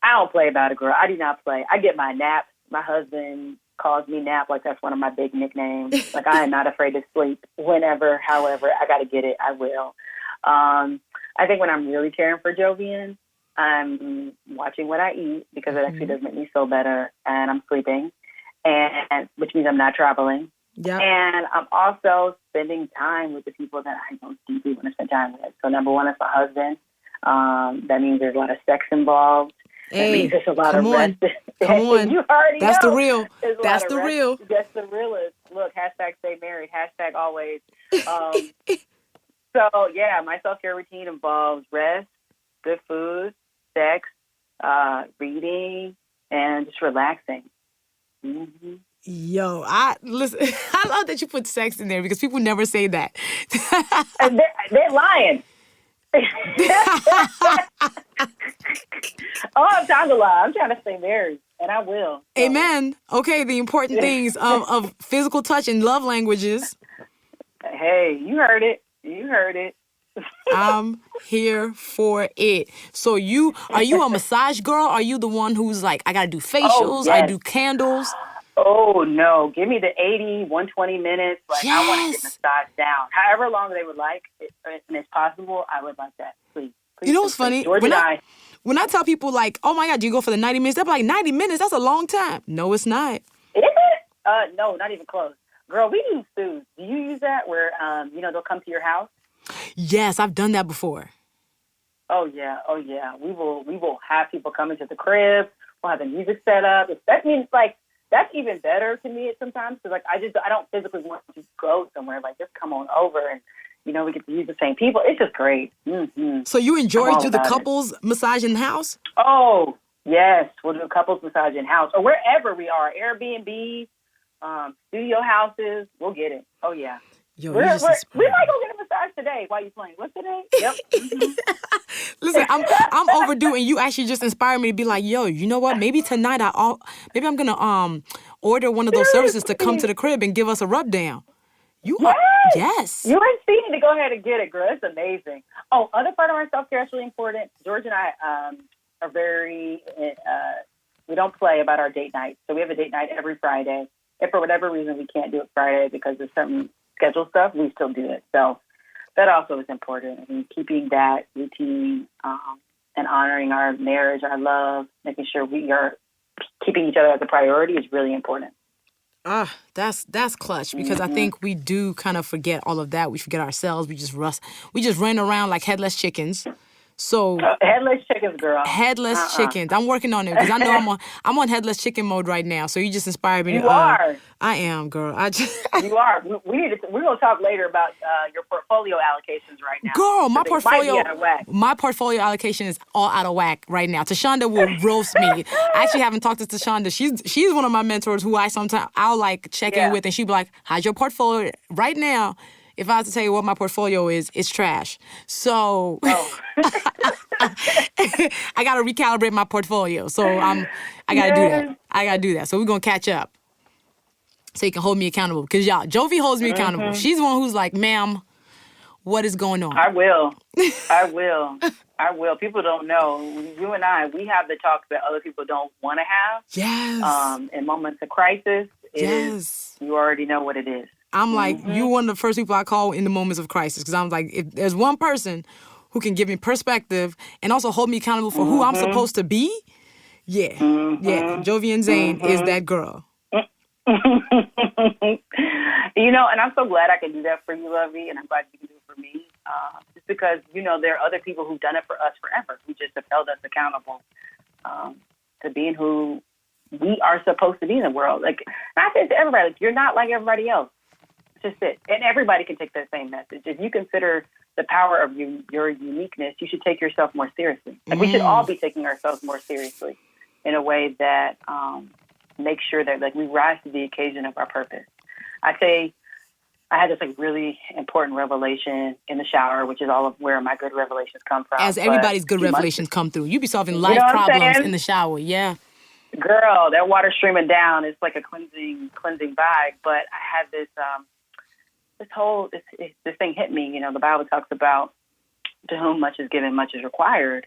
don't play about it, girl. I do not play. I get my naps. My husband calls me Nap, like that's one of my big nicknames. Like I am not afraid to sleep whenever, however, I got to get it, I will. I think when I'm really caring for Jovian, I'm watching what I eat because it actually does make me feel better, and I'm sleeping, and which means I'm not traveling. Yep. And I'm also spending time with the people that I most deeply want to spend time with. So number one is my husband. That means there's a lot of sex involved. Hey, that means there's a lot of rest. Come on. You already That's know. the real. That's the rest. real. That's the realest. Look, hashtag stay married, hashtag always. So, yeah, my self-care routine involves rest, good food, sex, reading, and just relaxing. Mm-hmm. Yo, listen. I love that you put sex in there because people never say that. They're lying. Oh, I'm trying to lie. I'm trying to stay married, and I will. So. Amen. Okay, the important things of physical touch and love languages. Hey, you heard it. You heard it. I'm here for it. So are you a massage girl? Are you the one who's like, I gotta do facials, Oh, yes. I do candles? Oh, no. Give me the 80, 120 minutes. Like, Yes. I want to get massaged down. However long they would like, and it's possible, I would like that. Please. You know what's funny? George When I tell people, like, oh, my God, do you go for the 90 minutes? They're like, 90 minutes? That's a long time. No, it's not. Is it? No, not even close. Girl, we use Soothe. Do you use that where, they'll come to your house? Yes, I've done that before. Oh, yeah. Oh, yeah. We will have people come into the crib. We'll have the music set up. That means, like, that's even better to me sometimes because, like, I don't physically want to go somewhere. Like, just come on over and, we get to use the same people. It's just great. Mm-hmm. So you enjoy the couples massage in the house? Oh, yes. We'll do a couples massage in house or wherever we are. Airbnb, studio houses. We'll get it. Oh, yeah. Yo, we might go get a massage today. Why are you playing? What's today? Yep. Mm-hmm. Listen, I'm overdue, and you actually just inspired me to be like, yo, you know what? Maybe tonight maybe I'm gonna order one of those services to come to the crib and give us a rub down. Yes. You need to go ahead and get it, girl. It's amazing. Oh, other part of our self-care is really important. George and I are very, we don't play about our date night. So we have a date night every Friday. If for whatever reason we can't do it Friday because there's certain schedule stuff, we still do it. So that also is important. I mean, keeping that routine and honoring our marriage, our love, making sure we are keeping each other as a priority is really important. That's clutch because I think we do kind of forget all of that. We forget ourselves. We just run around like headless chickens. So headless chickens, girl. Headless chickens. I'm working on it because I know I'm on headless chicken mode right now. So you just inspired me. You are. I am, girl. You are. We're gonna talk later about your portfolio allocations right now. Girl, my portfolio. Might be out of whack. My portfolio allocation is all out of whack right now. Tashonda will roast me. I actually haven't talked to Tashonda. She's one of my mentors who I'll like check in with, and she'll be like, "How's your portfolio right now?" If I have to tell you what my portfolio is, it's trash. So I got to recalibrate my portfolio. So I got to do that. I got to do that. So we're going to catch up so you can hold me accountable. Because, y'all, Jovi holds me accountable. She's the one who's like, ma'am, what is going on? I will. People don't know. You and I, we have the talks that other people don't want to have. Yes. In moments of crisis, you already know what it is. I'm like, you're one of the first people I call in the moments of crisis. Because I'm like, if there's one person who can give me perspective and also hold me accountable for who I'm supposed to be, Jovian Zayne is that girl. And I'm so glad I can do that for you, Luvvie, and I'm glad you can do it for me. Just because, there are other people who've done it for us forever, who just have held us accountable to being who we are supposed to be in the world. Like, and I say to everybody, like, you're not like everybody else. It's just it. And everybody can take that same message. If you consider the power of your uniqueness, you should take yourself more seriously. Like, we should all be taking ourselves more seriously in a way that makes sure that, like, we rise to the occasion of our purpose. I say I had this, like, really important revelation in the shower, which is all of where my good revelations come from. As everybody's good revelations come through. You be solving life problems in the shower, yeah. Girl, that water streaming down is like a cleansing vibe. But I had this this thing hit me. The Bible talks about to whom much is given, much is required.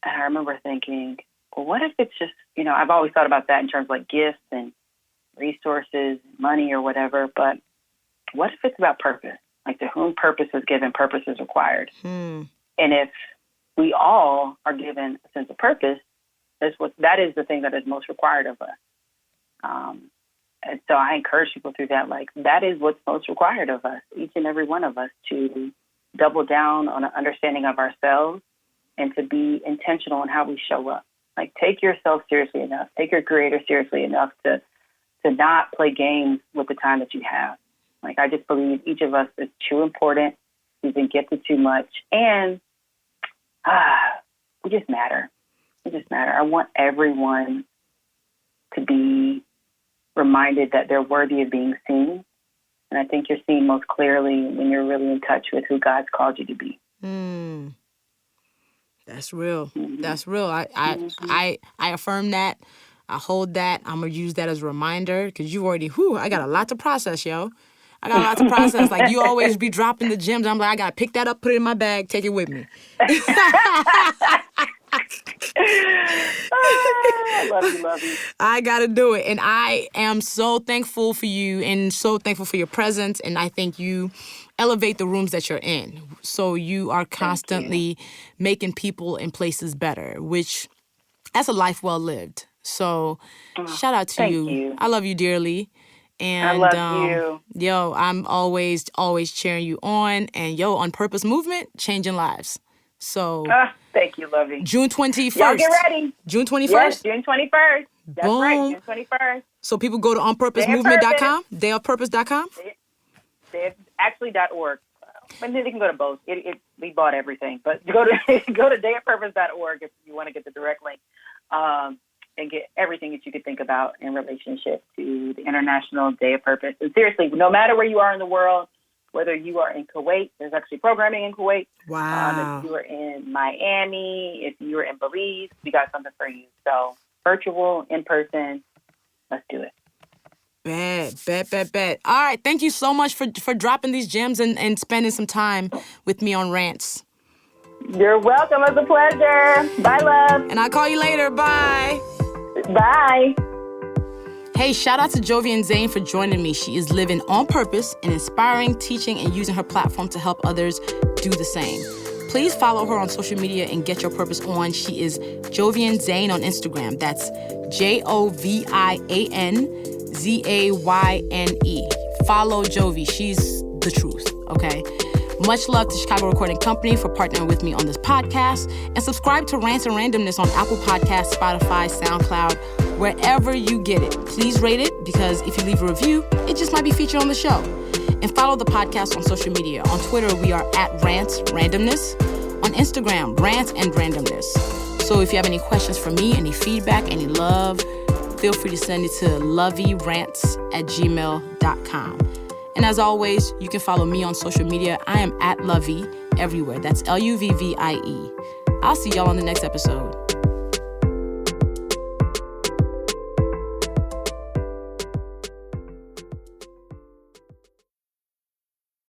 And I remember thinking, well, what if it's just, I've always thought about that in terms of like gifts and resources, money or whatever. But what if it's about purpose? Like to whom purpose is given, purpose is required. And if we all are given a sense of purpose, that is the thing that is most required of us. And so I encourage people through that, like that is what's most required of us, each and every one of us, to double down on an understanding of ourselves and to be intentional in how we show up. Like take yourself seriously enough, take your creator seriously enough to not play games with the time that you have. Like I just believe each of us is too important. We've been gifted too much. And we just matter. We just matter. I want everyone to be reminded that they're worthy of being seen. And I think you're seen most clearly when you're really in touch with who God's called you to be. That's real. That's real. I affirm that. I hold that. I'm going to use that as a reminder because you already, I got a lot to process, yo. I got a lot to process. Like, you always be dropping the gems. I'm like, I got to pick that up, put it in my bag, take it with me. Love you. I got to do it. And I am so thankful for you and so thankful for your presence. And I think you elevate the rooms that you're in. So you are constantly making people and places better, which that's a life well lived. So shout out to you. I love you dearly. And I love you. Yo, I'm always cheering you on. And yo, On Purpose movement, changing lives. So thank you, Luvvie. June 21st. Y'all get ready. June 21st? Yes, June 21st. That's Boom. right, June 21st. So people go to onpurposemovement.com, dayofpurpose.com? Actually .org. But then they can go to both. We bought everything. But go to dayofpurpose.org if you want to get the direct link. And get everything that you could think about in relationship to the International Day of Purpose. And seriously, no matter where you are in the world, whether you are in Kuwait, there's actually programming in Kuwait. Wow. If you are in Miami, if you are in Belize, we got something for you. So virtual, in person, let's do it. Bet. All right. Thank you so much for dropping these gems and spending some time with me on Rants. You're welcome. It's a pleasure. Bye, love. And I'll call you later. Bye. Bye. Hey, shout out to Jovian Zayne for joining me. She is living on purpose and inspiring, teaching, and using her platform to help others do the same. Please follow her on social media and get your purpose on. She is Jovian Zayne on Instagram. That's JOVIANZAYNE. Follow Jovi. She's the truth, okay? Much love to Chicago Recording Company for partnering with me on this podcast. And subscribe to Rants and Randomness on Apple Podcasts, Spotify, SoundCloud, wherever you get it. Please rate it because if you leave a review, it just might be featured on the show. And follow the podcast on social media. On Twitter, we are at Rants Randomness. On Instagram, Rants and Randomness. So if you have any questions for me, any feedback, any love, feel free to send it to loveyrants@gmail.com. And as always, you can follow me on social media. I am at Luvvie everywhere. That's LUVVIE. I'll see y'all on the next episode.